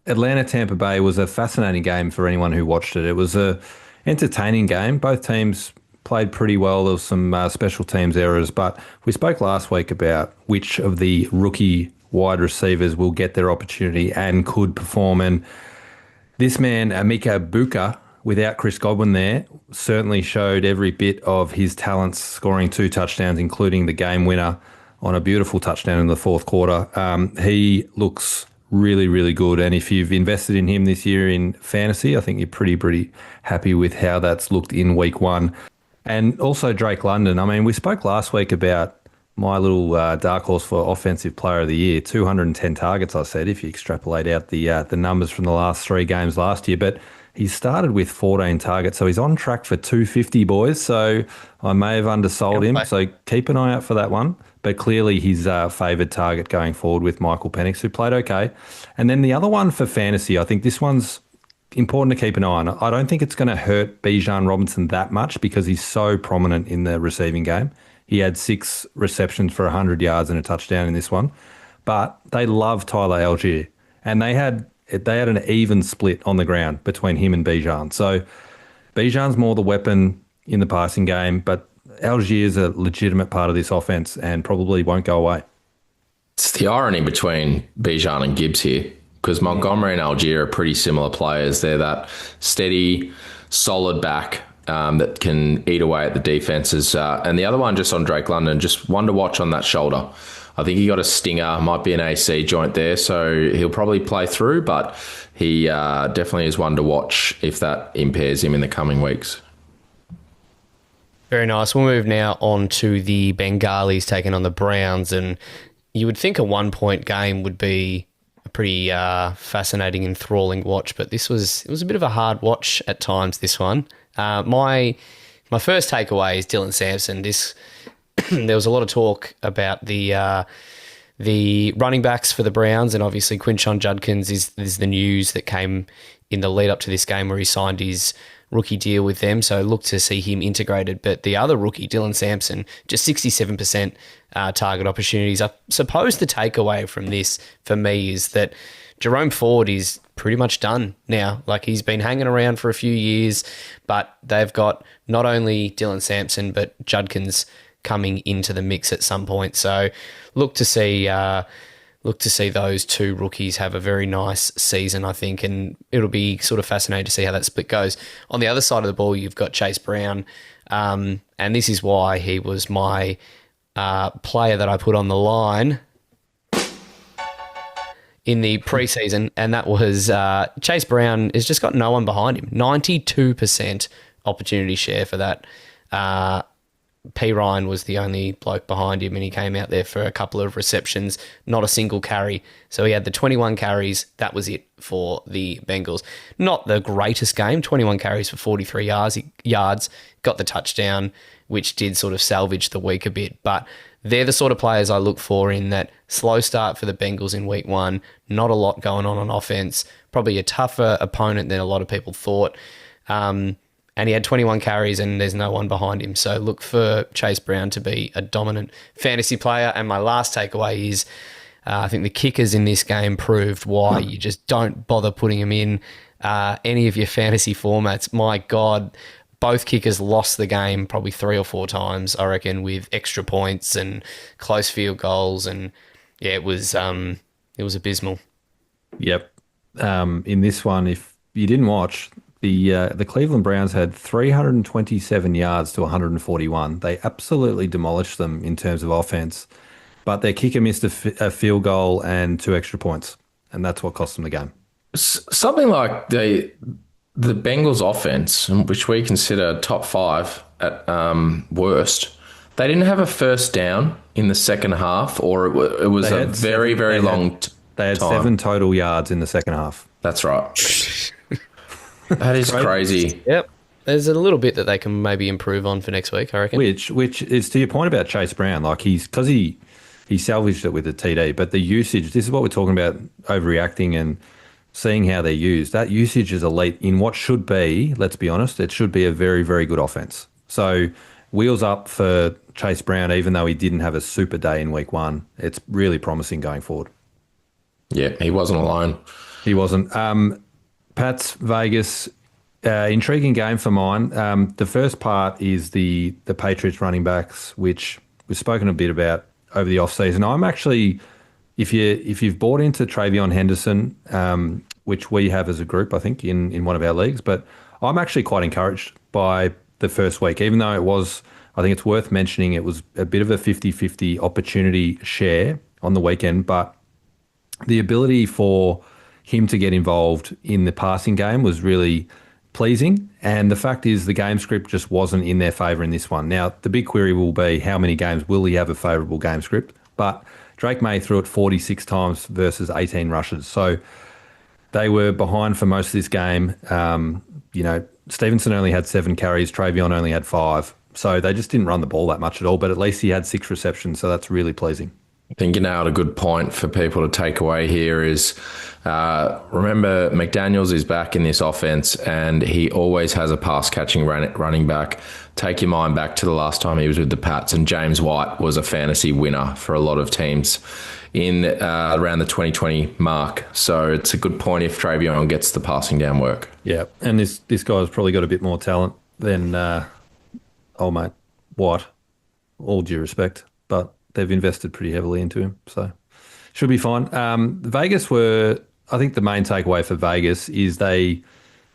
Atlanta-Tampa Bay was a fascinating game for anyone who watched it. It was a entertaining game. Both teams played pretty well. There was some special teams errors, but we spoke last week about which of the rookie wide receivers will get their opportunity and could perform. And this man, Amika Buka, without Chris Godwin there, certainly showed every bit of his talents, scoring 2 touchdowns, including the game winner on a beautiful touchdown in the fourth quarter. He looks really, really good. And if you've invested in him this year in fantasy, I think you're pretty happy with how that's looked in week one. And also Drake London. I mean, we spoke last week about my little dark horse for offensive player of the year, 210 targets, I said, if you extrapolate out the numbers from the last 3 games last year. But he started with 14 targets, so he's on track for 250, boys. So I may have undersold him. So keep an eye out for that one. But clearly he's a favoured target going forward with Michael Penix, who played okay. And then the other one for fantasy, I think this one's important to keep an eye on. I don't think it's going to hurt Bijan Robinson that much because he's so prominent in the receiving game. He had 6 receptions for 100 yards and a touchdown in this one. But they love Tyler Algier. And they had an even split on the ground between him and Bijan. So Bijan's more the weapon in the passing game, but Algier's a legitimate part of this offense and probably won't go away. It's the irony between Bijan and Gibbs here, because Montgomery and Algier are pretty similar players. They're that steady, solid back that can eat away at the defenses. And the other one, just on Drake London, just one to watch on that shoulder. I think he got a stinger, might be an AC joint there, so he'll probably play through, but he definitely is one to watch if that impairs him in the coming weeks. Very nice. We'll move now on to the Bengalis taking on the Browns, and you would think a 1-point game would be a pretty fascinating, enthralling watch, but it was a bit of a hard watch at times, this one. My first takeaway is Dylan Sampson. There was a lot of talk about the running backs for the Browns, and obviously Quinshon Judkins is the news that came in the lead up to this game where he signed his rookie deal with them, so look to see him integrated. But the other rookie, Dylan Sampson, just 67% target opportunities. I suppose the takeaway from this for me is that Jerome Ford is pretty much done now. Like, he's been hanging around for a few years, but they've got not only Dylan Sampson but Judkins coming into the mix at some point. So look to see those 2 rookies have a very nice season, I think, and it'll be sort of fascinating to see how that split goes. On the other side of the ball, you've got Chase Brown, and this is why he was my player that I put on the line in the preseason, and that was Chase Brown has just got no one behind him. 92% opportunity share for that. P. Ryan was the only bloke behind him, and he came out there for a couple of receptions, not a single carry. So he had the 21 carries. That was it for the Bengals. Not the greatest game, 21 carries for 43 yards, got the touchdown, which did sort of salvage the week a bit. But they're the sort of players I look for in that slow start for the Bengals in week one, not a lot going on offense, probably a tougher opponent than a lot of people thought. And he had 21 carries and there's no one behind him. So look for Chase Brown to be a dominant fantasy player. And my last takeaway is I think the kickers in this game proved why you just don't bother putting them in any of your fantasy formats. My God, both kickers lost the game probably 3 or 4 times, I reckon, with extra points and close field goals. And yeah, it was abysmal. Yep. In this one, if you didn't watch, the Cleveland Browns had 327 yards to 141. They absolutely demolished them in terms of offense, but their kicker missed a field goal and 2 extra points, and that's what cost them the game. Something like the Bengals offense, which we consider top 5 at worst, they didn't have a first down in the second half, or it was a very long time. They had 7 total yards in the second half. That's right. That is crazy. Yep. There's a little bit that they can maybe improve on for next week, I reckon. Which is to your point about Chase Brown. Like, he salvaged it with a TD, but the usage, this is what we're talking about, overreacting and seeing how they're used. That usage is elite in what should be, let's be honest, it should be a very, very good offense. So wheels up for Chase Brown, even though he didn't have a super day in week one. It's really promising going forward. Yeah, he wasn't alone. He wasn't. Pats, Vegas, intriguing game for mine. The first part is the Patriots running backs, which we've spoken a bit about over the offseason. I'm actually, if you've bought into Travion Henderson, which we have as a group, I think, in one of our leagues, but I'm actually quite encouraged by the first week, even though it was, I think it's worth mentioning, it was a bit of a 50-50 opportunity share on the weekend, but the ability for him to get involved in the passing game was really pleasing. And the fact is the game script just wasn't in their favour in this one. Now, the big query will be how many games will he have a favourable game script? But Drake May threw it 46 times versus 18 rushes. So they were behind for most of this game. Stevenson only had 7 carries. Travion only had 5. So they just didn't run the ball that much at all. But at least he had 6 receptions. So that's really pleasing. I think you nailed a good point for people to take away here is remember McDaniels is back in this offense and he always has a pass-catching running back. Take your mind back to the last time he was with the Pats and James White was a fantasy winner for a lot of teams in around the 2020 mark. So it's a good point if Travion gets the passing down work. Yeah, and this guy's probably got a bit more talent than old mate White, all due respect, but they've invested pretty heavily into him, so should be fine. Vegas I think the main takeaway for Vegas is they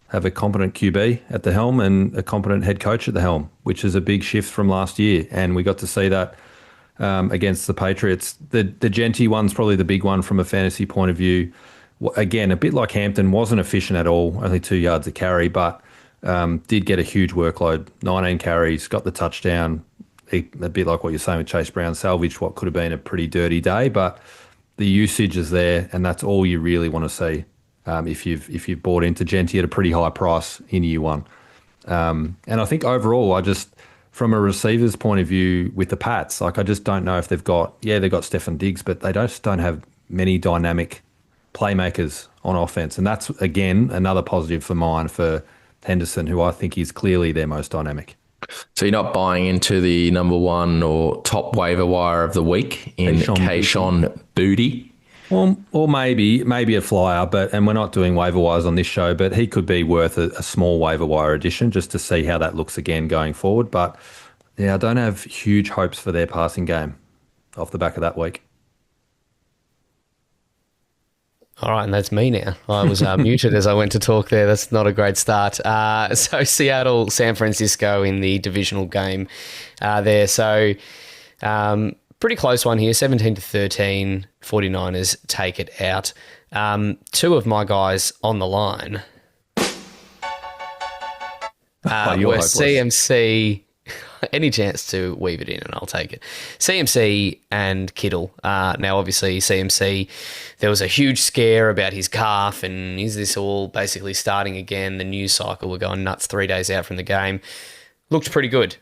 have a competent QB at the helm and a competent head coach at the helm, which is a big shift from last year. And we got to see that against the Patriots. The Genty one's probably the big one from a fantasy point of view. Again, a bit like Hampton, wasn't efficient at all, only 2 yards a carry, but did get a huge workload, 19 carries, got the touchdown. A bit like what you're saying with Chase Brown, salvaged what could have been a pretty dirty day, but the usage is there, and that's all you really want to see if you've bought into Genty at a pretty high price in year one. And I think overall, from a receiver's point of view with the Pats, I just don't know if they've got Stefan Diggs, but they just don't have many dynamic playmakers on offense, and that's again another positive for mine for Henderson, who I think is clearly their most dynamic. So you're not buying into the number one or top waiver wire of the week in Kayshon Boutte? Or maybe a flyer, and we're not doing waiver wires on this show, but he could be worth a small waiver wire addition just to see how that looks again going forward. But yeah, I don't have huge hopes for their passing game off the back of that week. All right, and that's me now. I was muted as I went to talk there. That's not a great start. So Seattle, San Francisco in the divisional game there. So pretty close one here, 17-13. 49ers take it out. 2 of my guys on the line were CMC. Any chance to weave it in and I'll take it. CMC and Kittle. Now, obviously, CMC, there was a huge scare about his calf and is this all basically starting again? The news cycle, we're going nuts 3 days out from the game. Looked pretty good.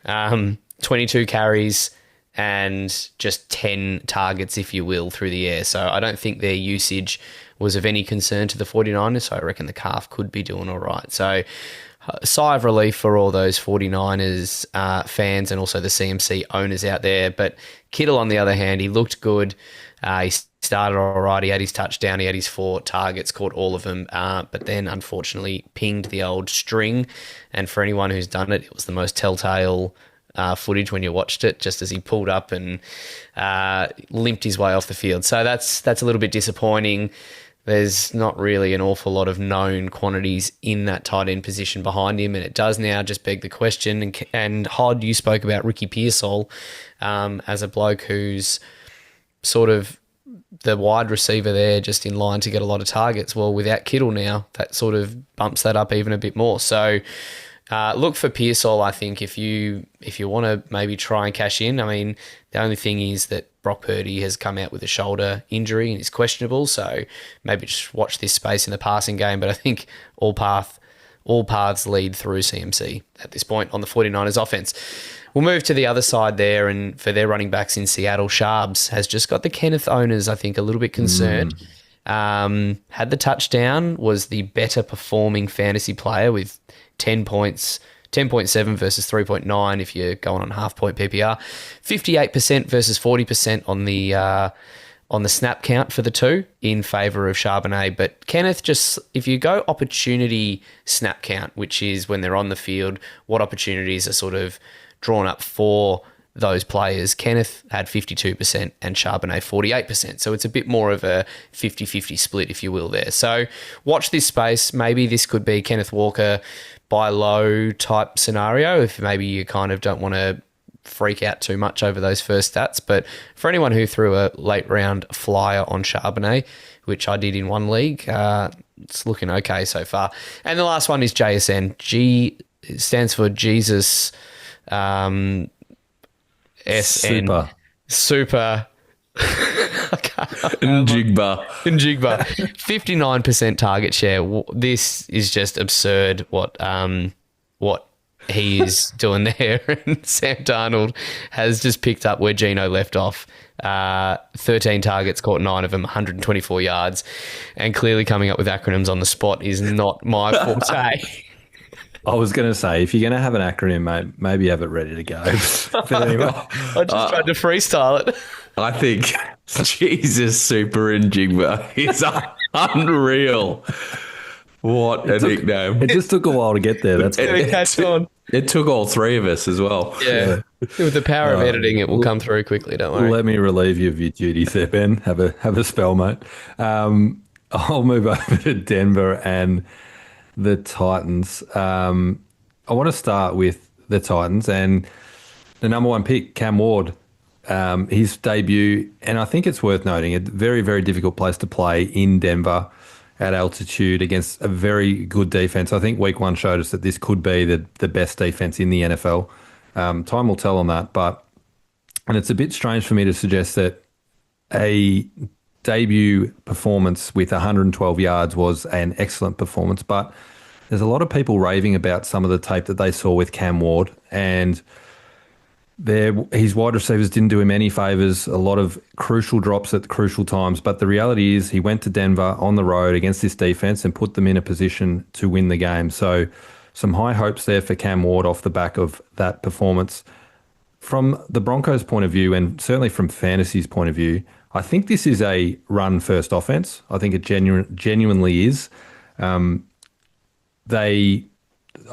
22 carries and just 10 targets, if you will, through the air. So I don't think their usage was of any concern to the 49ers, so I reckon the calf could be doing all right. So a sigh of relief for all those 49ers fans and also the CMC owners out there. But Kittle, on the other hand, he looked good. He started all right. He had his touchdown. He had his 4 targets, caught all of them, but then unfortunately pinged the old string. And for anyone who's done it, it was the most telltale footage when you watched it, just as he pulled up and limped his way off the field. So that's a little bit disappointing. There's not really an awful lot of known quantities in that tight end position behind him, and it does now just beg the question. And Hod, you spoke about Ricky Pearsall as a bloke who's sort of the wide receiver there, just in line to get a lot of targets. Well, without Kittle now, that sort of bumps that up even a bit more. So look for Pearsall, I think, if you want to maybe try and cash in. I mean, the only thing is that Brock Purdy has come out with a shoulder injury and is questionable, so maybe just watch this space in the passing game. But I think all paths lead through CMC at this point on the 49ers offense. We'll move to the other side there, and for their running backs in Seattle, Sharps has just got the Kenneth owners, I think, a little bit concerned. Had the touchdown, was the better performing fantasy player with 10 points, 10.7 versus 3.9 if you're going on half-point PPR. 58% versus 40% on the snap count for the two in favour of Charbonnet. But Kenneth, just if you go opportunity snap count, which is when they're on the field, what opportunities are sort of drawn up for those players, Kenneth had 52% and Charbonnet 48%. So it's a bit more of a 50-50 split, if you will, there. So watch this space. Maybe this could be Kenneth Walker buy low type scenario if maybe you kind of don't want to freak out too much over those first stats. But for anyone who threw a late round flyer on Charbonnet, which I did in one league, it's looking okay so far. And the last one is JSN. G stands for Jesus SN. Super. Njigba. 59% target share. This is just absurd what he is doing there. And Sam Darnold has just picked up where Gino left off. 13 targets, caught 9 of them, 124 yards. And clearly coming up with acronyms on the spot is not my forte. I was going to say, if you're going to have an acronym, mate, maybe have it ready to go. But anyway, I just tried to freestyle it. I think Jesus Super and Jigba is unreal. What a nickname. It just took a while to get there. That's it took all three of us as well. Yeah. With the power of editing, it will come through quickly, don't worry. Let me relieve you of your duties there, Ben. Have a spell, mate. I'll move over to Denver and the Titans. I want to start with the Titans and the number one pick, Cam Ward. His debut, and I think it's worth noting, a very, very difficult place to play in Denver at altitude against a very good defense. I think week one showed us that this could be the best defense in the NFL. Time will tell on that, and it's a bit strange for me to suggest that a debut performance with 112 yards was an excellent performance, but there's a lot of people raving about some of the tape that they saw with Cam Ward, and his wide receivers didn't do him any favours, a lot of crucial drops at crucial times. But the reality is he went to Denver on the road against this defence and put them in a position to win the game. So some high hopes there for Cam Ward off the back of that performance. From the Broncos' point of view, and certainly from fantasy's point of view, I think this is a run-first offence. I think it genuinely is. I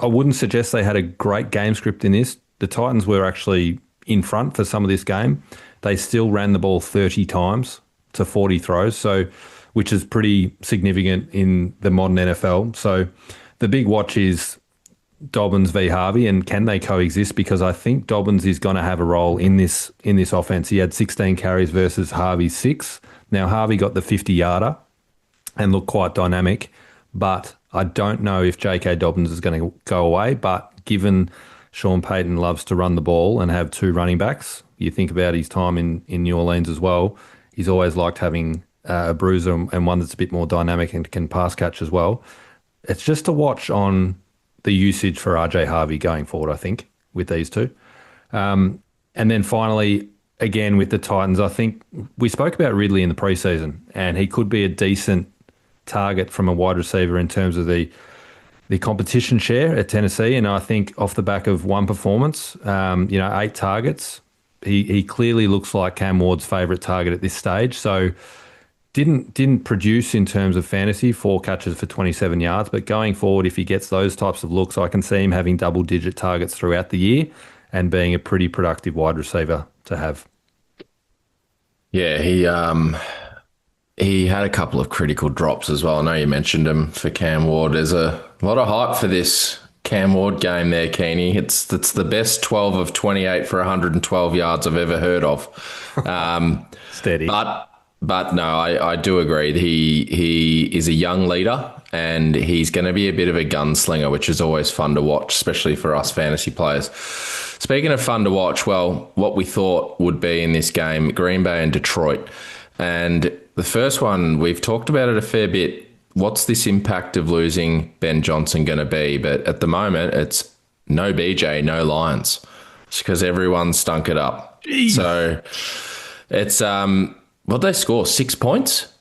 wouldn't suggest they had a great game script in this. The Titans were actually in front for some of this game. They still ran the ball 30 times to 40 throws, which is pretty significant in the modern NFL. So the big watch is Dobbins v. Harvey, and can they coexist? Because I think Dobbins is going to have a role in this offense. He had 16 carries versus Harvey's 6. Now, Harvey got the 50-yarder and looked quite dynamic, but I don't know if J.K. Dobbins is going to go away. But given Sean Payton loves to run the ball and have two running backs, you think about his time in New Orleans as well, he's always liked having a bruiser and one that's a bit more dynamic and can pass catch as well. It's just a watch on the usage for RJ Harvey going forward, I think, with these two. And then finally, again, with the Titans, I think we spoke about Ridley in the preseason, and he could be a decent target from a wide receiver in terms of the competition share at Tennessee. And I think off the back of one performance, 8 targets, he clearly looks like Cam Ward's favourite target at this stage. So didn't produce in terms of fantasy, 4 catches for 27 yards. But going forward, if he gets those types of looks, I can see him having double-digit targets throughout the year and being a pretty productive wide receiver to have. Yeah, he had a couple of critical drops as well. I know you mentioned him for Cam Ward. There's a lot of hype for this Cam Ward game there, Keany. It's the best 12 of 28 for 112 yards I've ever heard of. Steady. But no, I do agree. He is a young leader, and he's going to be a bit of a gunslinger, which is always fun to watch, especially for us fantasy players. Speaking of fun to watch, well, what we thought would be in this game, Green Bay and Detroit. And the first one, we've talked about it a fair bit. What's this impact of losing Ben Johnson going to be? But at the moment, it's no BJ, no Lions. It's because everyone stunk it up. Jeez. So it's, what they score? 6 points?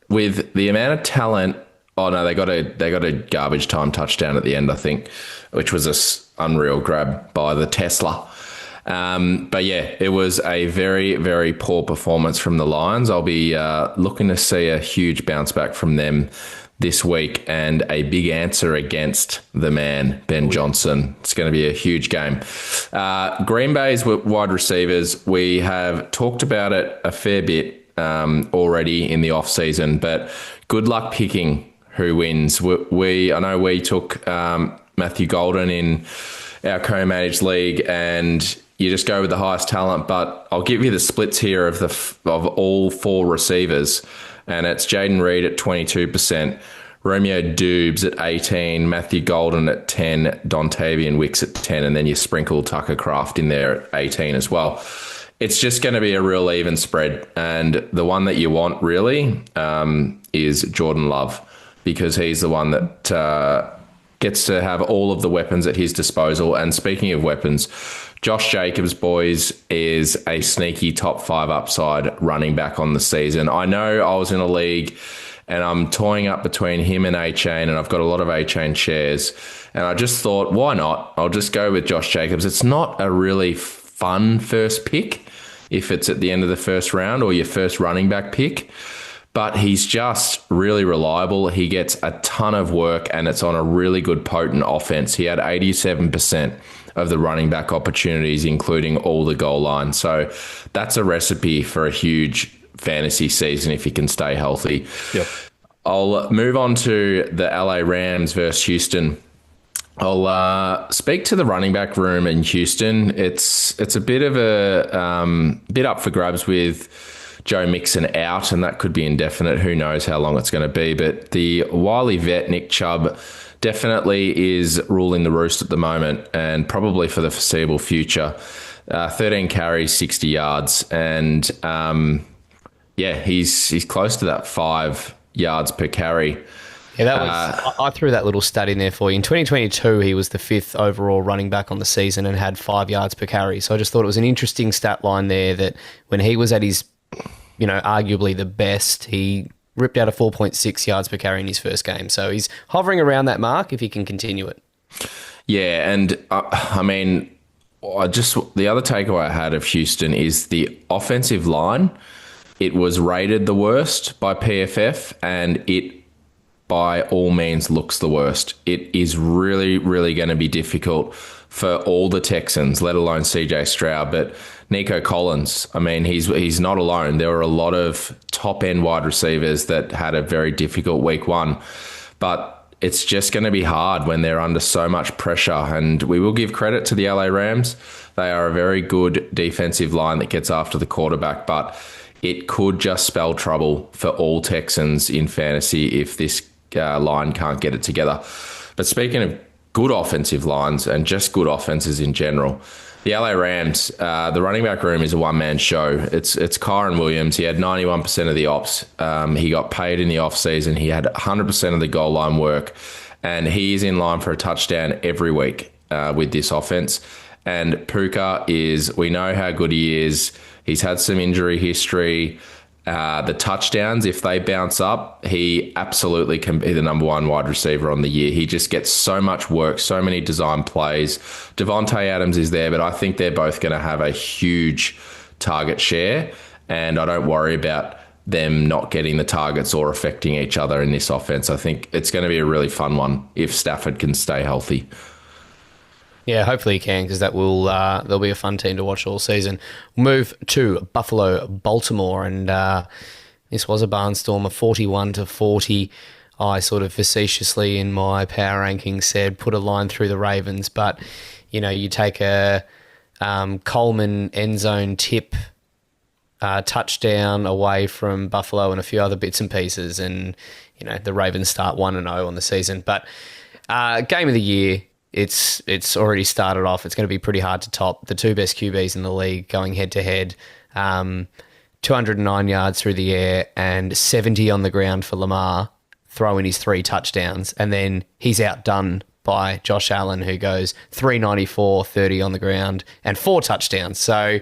With the amount of talent. Oh, no, they got a garbage time touchdown at the end, I think, which was a unreal grab by the Tesla. But yeah, it was a very, very poor performance from the Lions. I'll be looking to see a huge bounce back from them this week and a big answer against the man, Ben Johnson. It's going to be a huge game. Green Bay's wide receivers, we have talked about it a fair bit already in the off-season, but good luck picking who wins. I know we took Matthew Golden in our co-managed league, and you just go with the highest talent. But I'll give you the splits here of all four receivers, and it's Jaden Reed at 22%, Romeo Dubes at 18, Matthew Golden at 10, Dontavian Wicks at 10, and then you sprinkle Tucker Kraft in there at 18 as well. It's just going to be a real even spread. And the one that you want really is Jordan Love, because he's the one that gets to have all of the weapons at his disposal. And speaking of weapons, Josh Jacobs, boys, is a sneaky top 5 upside running back on the season. I know I was in a league and I'm toying up between him and A-Chain, and I've got a lot of A-Chain shares. And I just thought, why not? I'll just go with Josh Jacobs. It's not a really fun first pick if it's at the end of the first round or your first running back pick, but he's just really reliable. He gets a ton of work, and it's on a really good potent offense. He had 87% of the running back opportunities, including all the goal line. So that's a recipe for a huge fantasy season if he can stay healthy. Yep. I'll move on to the LA Rams versus Houston. I'll speak to the running back room in Houston. It's a bit of a bit up for grabs with Joe Mixon out, and that could be indefinite. Who knows how long it's going to be? But the wily vet Nick Chubb definitely is ruling the roost at the moment, and probably for the foreseeable future. 13 carries, 60 yards, and he's close to that 5 yards per carry. Yeah, that was. I threw that little stat in there for you. In 2022, he was the 5th overall running back on the season and had 5 yards per carry. So I just thought it was an interesting stat line there that when he was at his, arguably the best, he ripped out a 4.6 yards per carry in his first game. So he's hovering around that mark if he can continue it. Yeah, and the other takeaway I had of Houston is the offensive line. It was rated the worst by PFF, and it by all means looks the worst. It is really, really going to be difficult for all the Texans, let alone CJ Stroud. But Nico Collins, he's not alone. There were a lot of top-end wide receivers that had a very difficult week 1. But it's just going to be hard when they're under so much pressure. And we will give credit to the LA Rams. They are a very good defensive line that gets after the quarterback. But it could just spell trouble for all Texans in fantasy if this line can't get it together. But speaking of good offensive lines and just good offenses in general, the LA Rams, the running back room is a one-man show. It's Kyron Williams. He had 91% of the ops. He got paid in the offseason. He had 100% of the goal line work, and he is in line for a touchdown every week with this offense. And Puka we know how good he is. He's had some injury history. The touchdowns, if they bounce up, he absolutely can be the number 1 wide receiver on the year. He just gets so much work, so many design plays. Devontae Adams is there, but I think they're both going to have a huge target share, and I don't worry about them not getting the targets or affecting each other in this offense. I think it's going to be a really fun one if Stafford can stay healthy. Yeah, hopefully he can, because there'll be a fun team to watch all season. Move to Buffalo, Baltimore, and this was a barnstorm of 41-40. I sort of facetiously in my power rankings said put a line through the Ravens, but you take a Coleman end zone tip touchdown away from Buffalo and a few other bits and pieces, and the Ravens start 1-0 on the season. But game of the year. It's already started off. It's going to be pretty hard to top. The 2 best QBs in the league going head-to-head. 209 yards through the air and 70 on the ground for Lamar, throwing his 3 touchdowns. And then he's outdone by Josh Allen, who goes 394, 30 on the ground, and 4 touchdowns. So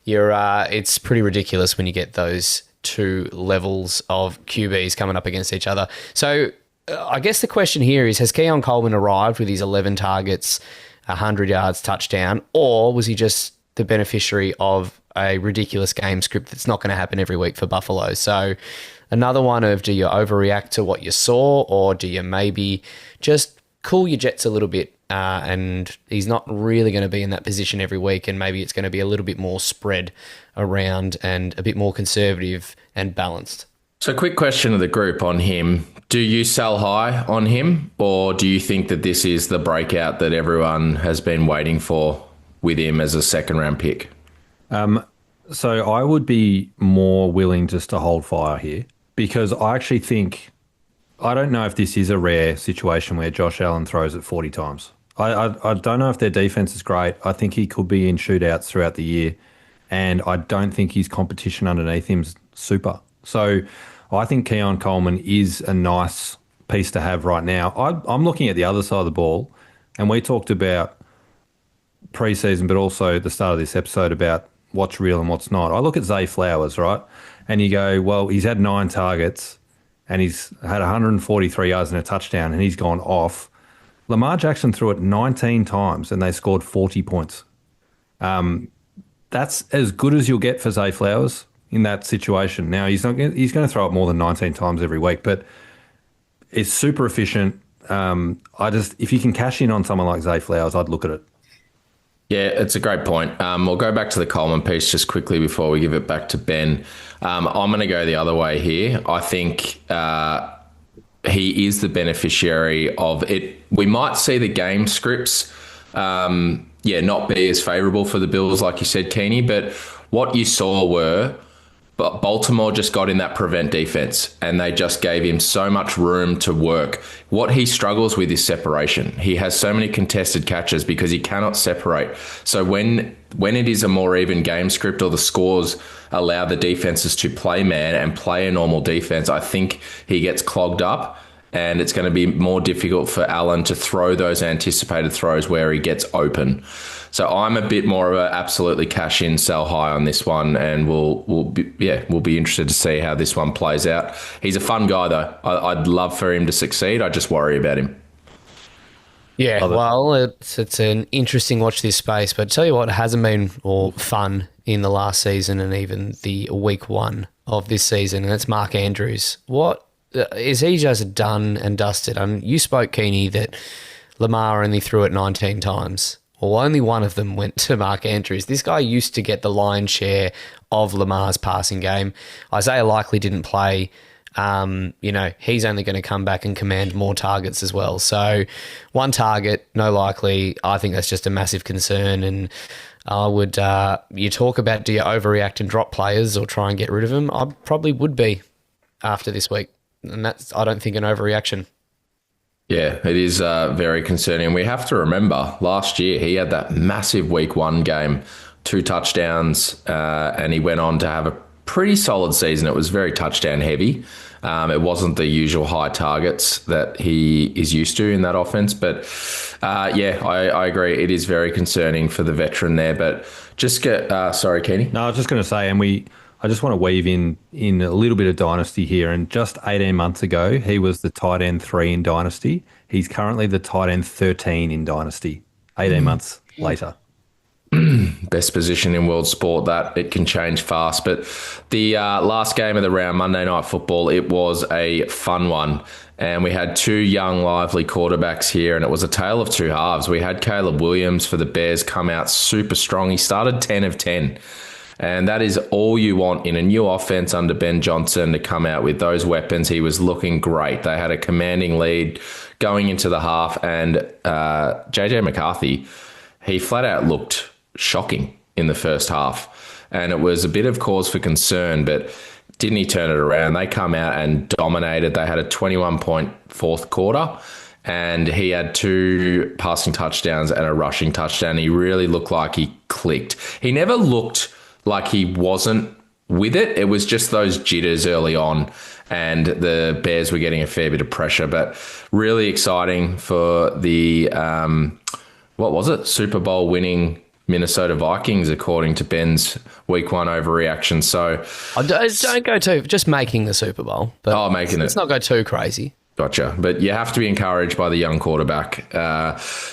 it's pretty ridiculous when you get those 2 levels of QBs coming up against each other. So I guess the question here is, has Keon Coleman arrived with his 11 targets, 100 yards, touchdown, or was he just the beneficiary of a ridiculous game script that's not going to happen every week for Buffalo? So another one of, do you overreact to what you saw, or do you maybe just cool your jets a little bit and he's not really going to be in that position every week, and maybe it's going to be a little bit more spread around and a bit more conservative and balanced? So quick question to the group on him. Do you sell high on him, or do you think that this is the breakout that everyone has been waiting for with him as a second-round pick? So I would be more willing just to hold fire here because I actually think I don't know if this is a rare situation where Josh Allen throws it 40 times. I don't know if their defense is great. I think he could be in shootouts throughout the year, and I don't think his competition underneath him's super. So I think Keon Coleman is a nice piece to have right now. I'm looking at the other side of the ball, and we talked about preseason, but also the start of this episode about what's real and what's not. I look at Zay Flowers, right? And you go, well, he's had 9 targets and he's had 143 yards and a touchdown and he's gone off. Lamar Jackson threw it 19 times and they scored 40 points. That's as good as you'll get for Zay Flowers in that situation. Now, he's going to throw it more than 19 times every week, but it's super efficient. If you can cash in on someone like Zay Flowers, I'd look at it. Yeah, it's a great point. We'll go back to the Coleman piece just quickly before we give it back to Ben. I'm going to go the other way here. I think he is the beneficiary of it. We might see the game scripts, not be as favourable for the Bills, like you said, Keany, but what you saw were Baltimore just got in that prevent defense and they just gave him so much room to work. What he struggles with is separation. He has so many contested catches because he cannot separate. So when it is a more even game script or the scores allow the defenses to play man and play a normal defense, I think he gets clogged up and it's going to be more difficult for Allen to throw those anticipated throws where he gets open. So I'm a bit more of a absolutely cash in, sell high on this one, and we'll be interested to see how this one plays out. He's a fun guy though. I'd love for him to succeed. I just worry about him. Yeah, well, it's an interesting watch this space, but tell you what hasn't been all fun in the last season and even the week 1 of this season, and it's Mark Andrews. What is he just done and dusted? You spoke, Keany, that Lamar only threw it 19 times. Well, only one of them went to Mark Andrews. This guy used to get the lion's share of Lamar's passing game. Isaiah Likely didn't play. He's only going to come back and command more targets as well. So 1 target, no Likely. I think that's just a massive concern. And I would, you talk about do you overreact and drop players or try and get rid of them? I probably would be after this week. And that's, I don't think, an overreaction. Yeah, it is very concerning. We have to remember last year he had that massive week 1 game, 2 touchdowns, and he went on to have a pretty solid season. It was very touchdown heavy. It wasn't the usual high targets that he is used to in that offense. But I agree. It is very concerning for the veteran there. But just sorry, Keany. No, I was just going to say, I just want to weave in a little bit of dynasty here. And just 18 months ago, he was the tight end 3 in dynasty. He's currently the tight end 13 in dynasty. 18 months later. Best position in world sport, that it can change fast. But the last game of the round, Monday Night Football, it was a fun one. And we had 2 young, lively quarterbacks here, and it was a tale of 2 halves. We had Caleb Williams for the Bears come out super strong. He started 10 of 10. And that is all you want in a new offense under Ben Johnson, to come out with those weapons. He was looking great. They had a commanding lead going into the half, and JJ McCarthy, he flat out looked shocking in the first half. And it was a bit of cause for concern, but didn't he turn it around? They come out and dominated. They had a 21-point fourth quarter, and he had 2 passing touchdowns and a rushing touchdown. He really looked like he clicked. He never looked like he wasn't with it. It was just those jitters early on, and the Bears were getting a fair bit of pressure. But really exciting for the, Super Bowl winning Minnesota Vikings, according to Ben's week 1 overreaction. So don't go too, just making the Super Bowl. But let's not go too crazy. Gotcha. But you have to be encouraged by the young quarterback.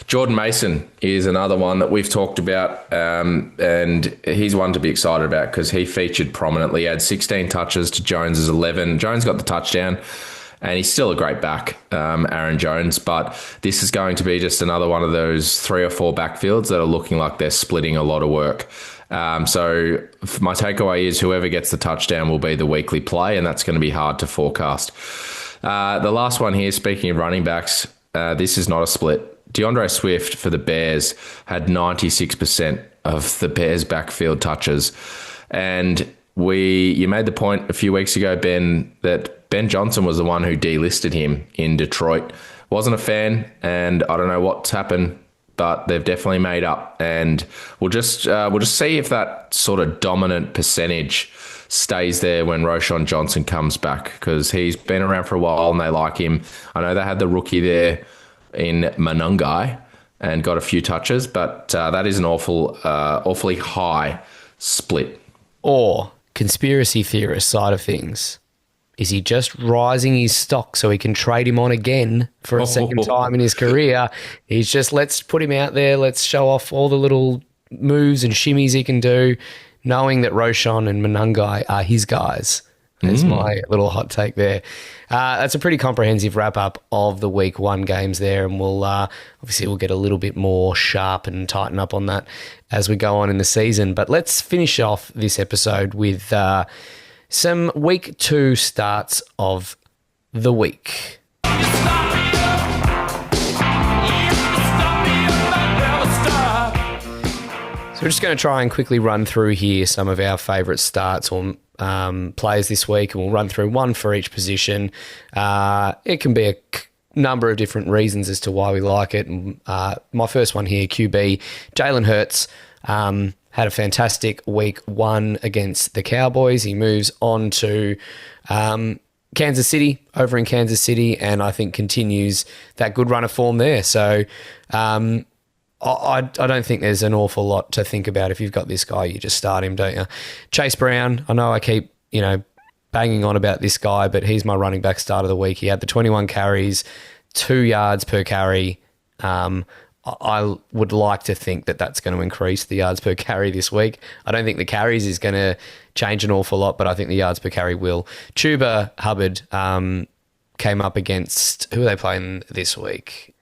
Jordan Mason is another one that we've talked about, and he's one to be excited about because he featured prominently. He had 16 touches to Jones's 11. Jones got the touchdown, and he's still a great back, Aaron Jones. But this is going to be just another one of those 3 or 4 backfields that are looking like they're splitting a lot of work. So my takeaway is whoever gets the touchdown will be the weekly play, and that's going to be hard to forecast. The last one here, speaking of running backs, this is not a split. DeAndre Swift for the Bears had 96% of the Bears' backfield touches. And you made the point a few weeks ago, Ben, that Ben Johnson was the one who delisted him in Detroit. Wasn't a fan, and I don't know what's happened, but they've definitely made up. And we'll just see if that sort of dominant percentage stays there when Roschon Johnson comes back, because he's been around for a while and they like him. I know they had the rookie there in Manungai and got a few touches, but that is an awfully high split. Or conspiracy theorist side of things. Is he just rising his stock so he can trade him on again for a second time in his career? He's just, let's put him out there. Let's show off all the little moves and shimmies he can do, knowing that Roschon and Manungai are his guys. That's my little hot take there. That's a pretty comprehensive wrap-up of the week 1 games there, and we'll get a little bit more sharp and tighten up on that as we go on in the season. But let's finish off this episode with some week 2 starts of the week. We're just going to try and quickly run through here some of our favourite starts or players this week, and we'll run through one for each position. It can be a number of different reasons as to why we like it. My first one here, QB, Jalen Hurts, had a fantastic week 1 against the Cowboys. He moves on to Kansas City, over in Kansas City, and I think continues that good run of form there. So I don't think there's an awful lot to think about. If you've got this guy, you just start him, don't you? Chase Brown, I know I keep, banging on about this guy, but he's my running back start of the week. He had the 21 carries, 2 yards per carry. I would like to think that that's going to increase the yards per carry this week. I don't think the carries is going to change an awful lot, but I think the yards per carry will. Chuba Hubbard came up against, who are they playing this week?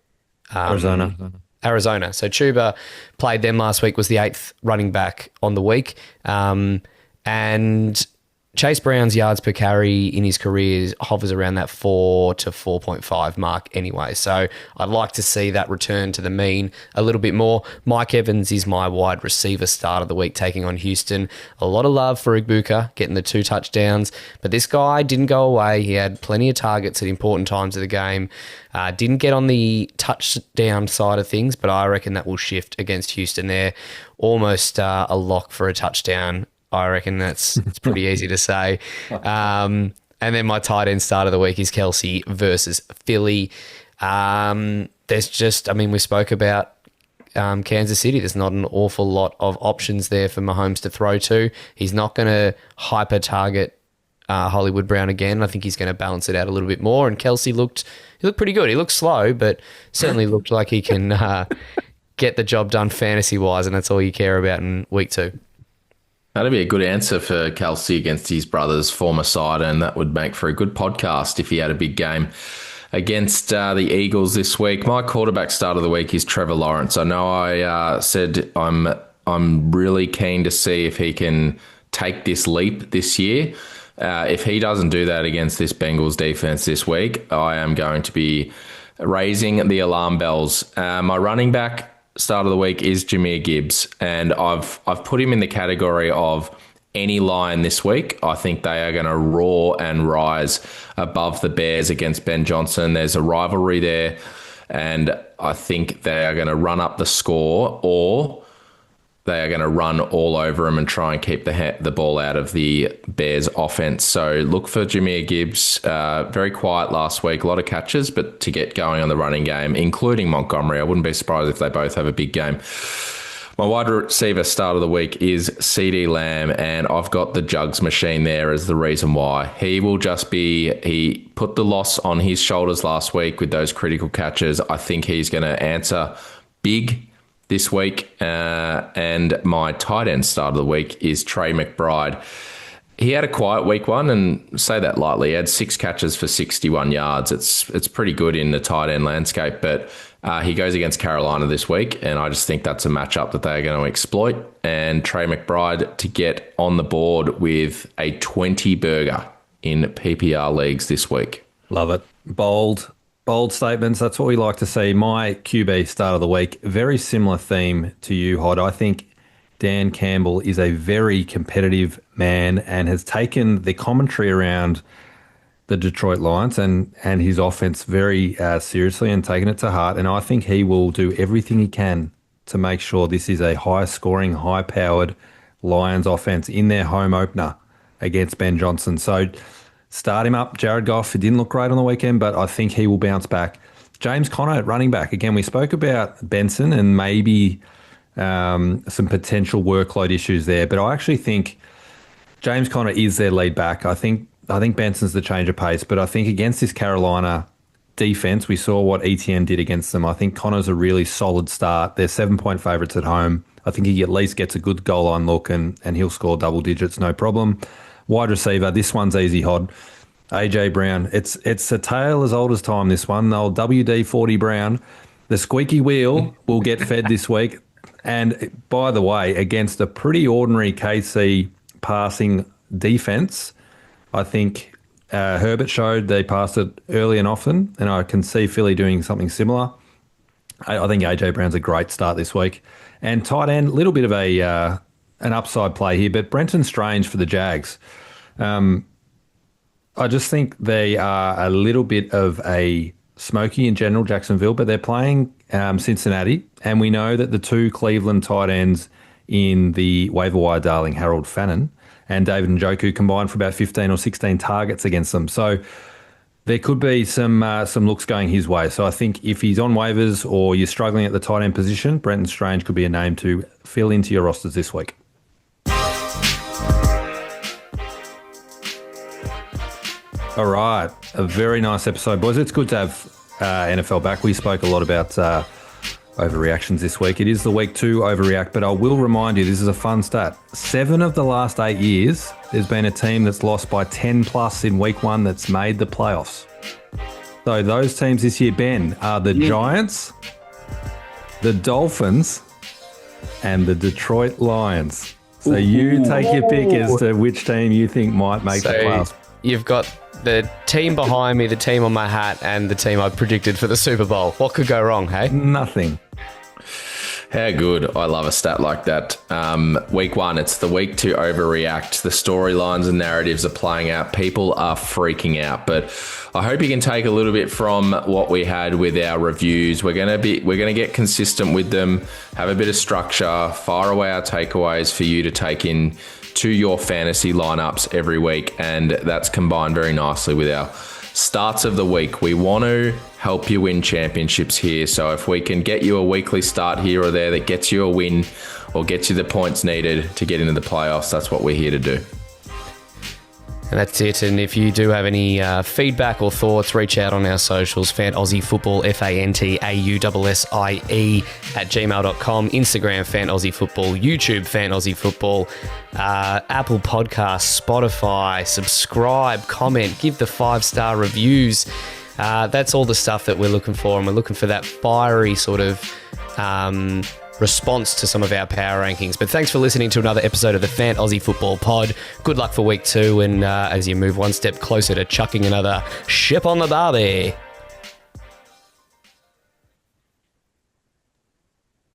Arizona. So Chuba played them last week, was the 8th running back on the week. And Chase Brown's yards per carry in his career hovers around that 4 to 4.5 mark anyway. So I'd like to see that return to the mean a little bit more. Mike Evans is my wide receiver start of the week, taking on Houston. A lot of love for Igbuka, getting the 2 touchdowns. But this guy didn't go away. He had plenty of targets at important times of the game. Didn't get on the touchdown side of things, but I reckon that will shift against Houston there. Almost a lock for a touchdown. I reckon it's pretty easy to say. And then my tight end start of the week is Kelsey versus Philly. We spoke about Kansas City. There's not an awful lot of options there for Mahomes to throw to. He's not going to hyper target Hollywood Brown again. I think he's going to balance it out a little bit more. And Kelsey looked pretty good. He looked slow, but certainly looked like he can get the job done fantasy-wise, and that's all you care about in week 2. That'd be a good answer for Kelsey against his brother's former side, and that would make for a good podcast if he had a big game against the Eagles this week. My quarterback start of the week is Trevor Lawrence. I know I said I'm really keen to see if he can take this leap this year. If he doesn't do that against this Bengals defense this week, I am going to be raising the alarm bells. My running back start of the week is Jahmyr Gibbs, and I've put him in the category of any line this week. I think they are going to roar and rise above the Bears against Ben Johnson. There's a rivalry there, and I think they are going to run up the score, or they are going to run all over him and try and keep the ball out of the Bears offense. So look for Jahmyr Gibbs. Very quiet last week, a lot of catches, but to get going on the running game, including Montgomery, I wouldn't be surprised if they both have a big game. My wide receiver start of the week is CD Lamb, and I've got the jugs machine there as the reason why. He put the loss on his shoulders last week with those critical catches. I think he's going to answer big this week, and my tight end start of the week is Trey McBride. He had a quiet week 1, and say that lightly. He had 6 catches for 61 yards. It's pretty good in the tight end landscape, but he goes against Carolina this week, and I just think that's a matchup that they're going to exploit. And Trey McBride to get on the board with a 20 burger in PPR leagues this week. Love it. Bold Bold statements. That's what we like to see. My QB start of the week, very similar theme to you, Hod. I think Dan Campbell is a very competitive man and has taken the commentary around the Detroit Lions and his offense very seriously and taken it to heart. And I think he will do everything he can to make sure this is a high-scoring, high-powered Lions offense in their home opener against Ben Johnson. So start him up. Jared Goff, it didn't look great on the weekend, but I think he will bounce back. James Conner at running back. Again, we spoke about Benson and maybe some potential workload issues there, but I actually think James Conner is their lead back. I think Benson's the change of pace, but I think against this Carolina defense, we saw what ETN did against them. I think Connor's a really solid start. They're 7-point favourites at home. I think he at least gets a good goal line look and he'll score double digits, no problem. Wide receiver, this one's easy, Hod. AJ Brown. It's a tale as old as time, this one. The old WD-40 Brown. The squeaky wheel will get fed this week. And by the way, against a pretty ordinary KC passing defense, I think Herbert showed they passed it early and often, and I can see Philly doing something similar. I think AJ Brown's a great start this week. And tight end, a little bit of an upside play here, but Brenton Strange for the Jags. I just think they are a little bit of a smoky in general, Jacksonville, but they're playing Cincinnati, and we know that the two Cleveland tight ends in the waiver wire darling, Harold Fannin and David Njoku, combined for about 15 or 16 targets against them. So there could be some looks going his way. So I think if he's on waivers or you're struggling at the tight end position, Brenton Strange could be a name to fill into your rosters this week. All right. A very nice episode, boys. It's good to have NFL back. We spoke a lot about overreactions this week. It is the week 2 overreact, but I will remind you, this is a fun stat. 7 of the last 8 years, there's been a team that's lost by 10 plus in week 1 that's made the playoffs. So those teams this year, Ben, are the Giants, the Dolphins, and the Detroit Lions. So you take your pick as to which team you think might make the playoffs. You've got the team behind me, the team on my hat, and the team I predicted for the Super Bowl. What could go wrong, hey? Nothing. How good. I love a stat like that. Week 1, it's the week to overreact. The storylines and narratives are playing out. People are freaking out. But I hope you can take a little bit from what we had with our reviews. We're gonna get consistent with them, have a bit of structure, fire away our takeaways for you to take in to your fantasy lineups every week, and that's combined very nicely with our starts of the week. We want to help you win championships here, so if we can get you a weekly start here or there that gets you a win or gets you the points needed to get into the playoffs, that's what we're here to do. And that's it. And if you do have any feedback or thoughts, reach out on our socials, fantaussiefootball, FANTAUSSIE @gmail.com, Instagram, fantaussiefootball, YouTube, fantaussiefootball, Apple Podcasts, Spotify, subscribe, comment, give the 5-star reviews. That's all the stuff that we're looking for. And we're looking for that fiery sort of response to some of our power rankings. But thanks for listening to another episode of the Fant Aussie Football Pod. Good luck for week 2, and as you move one step closer to chucking another ship on the barbie.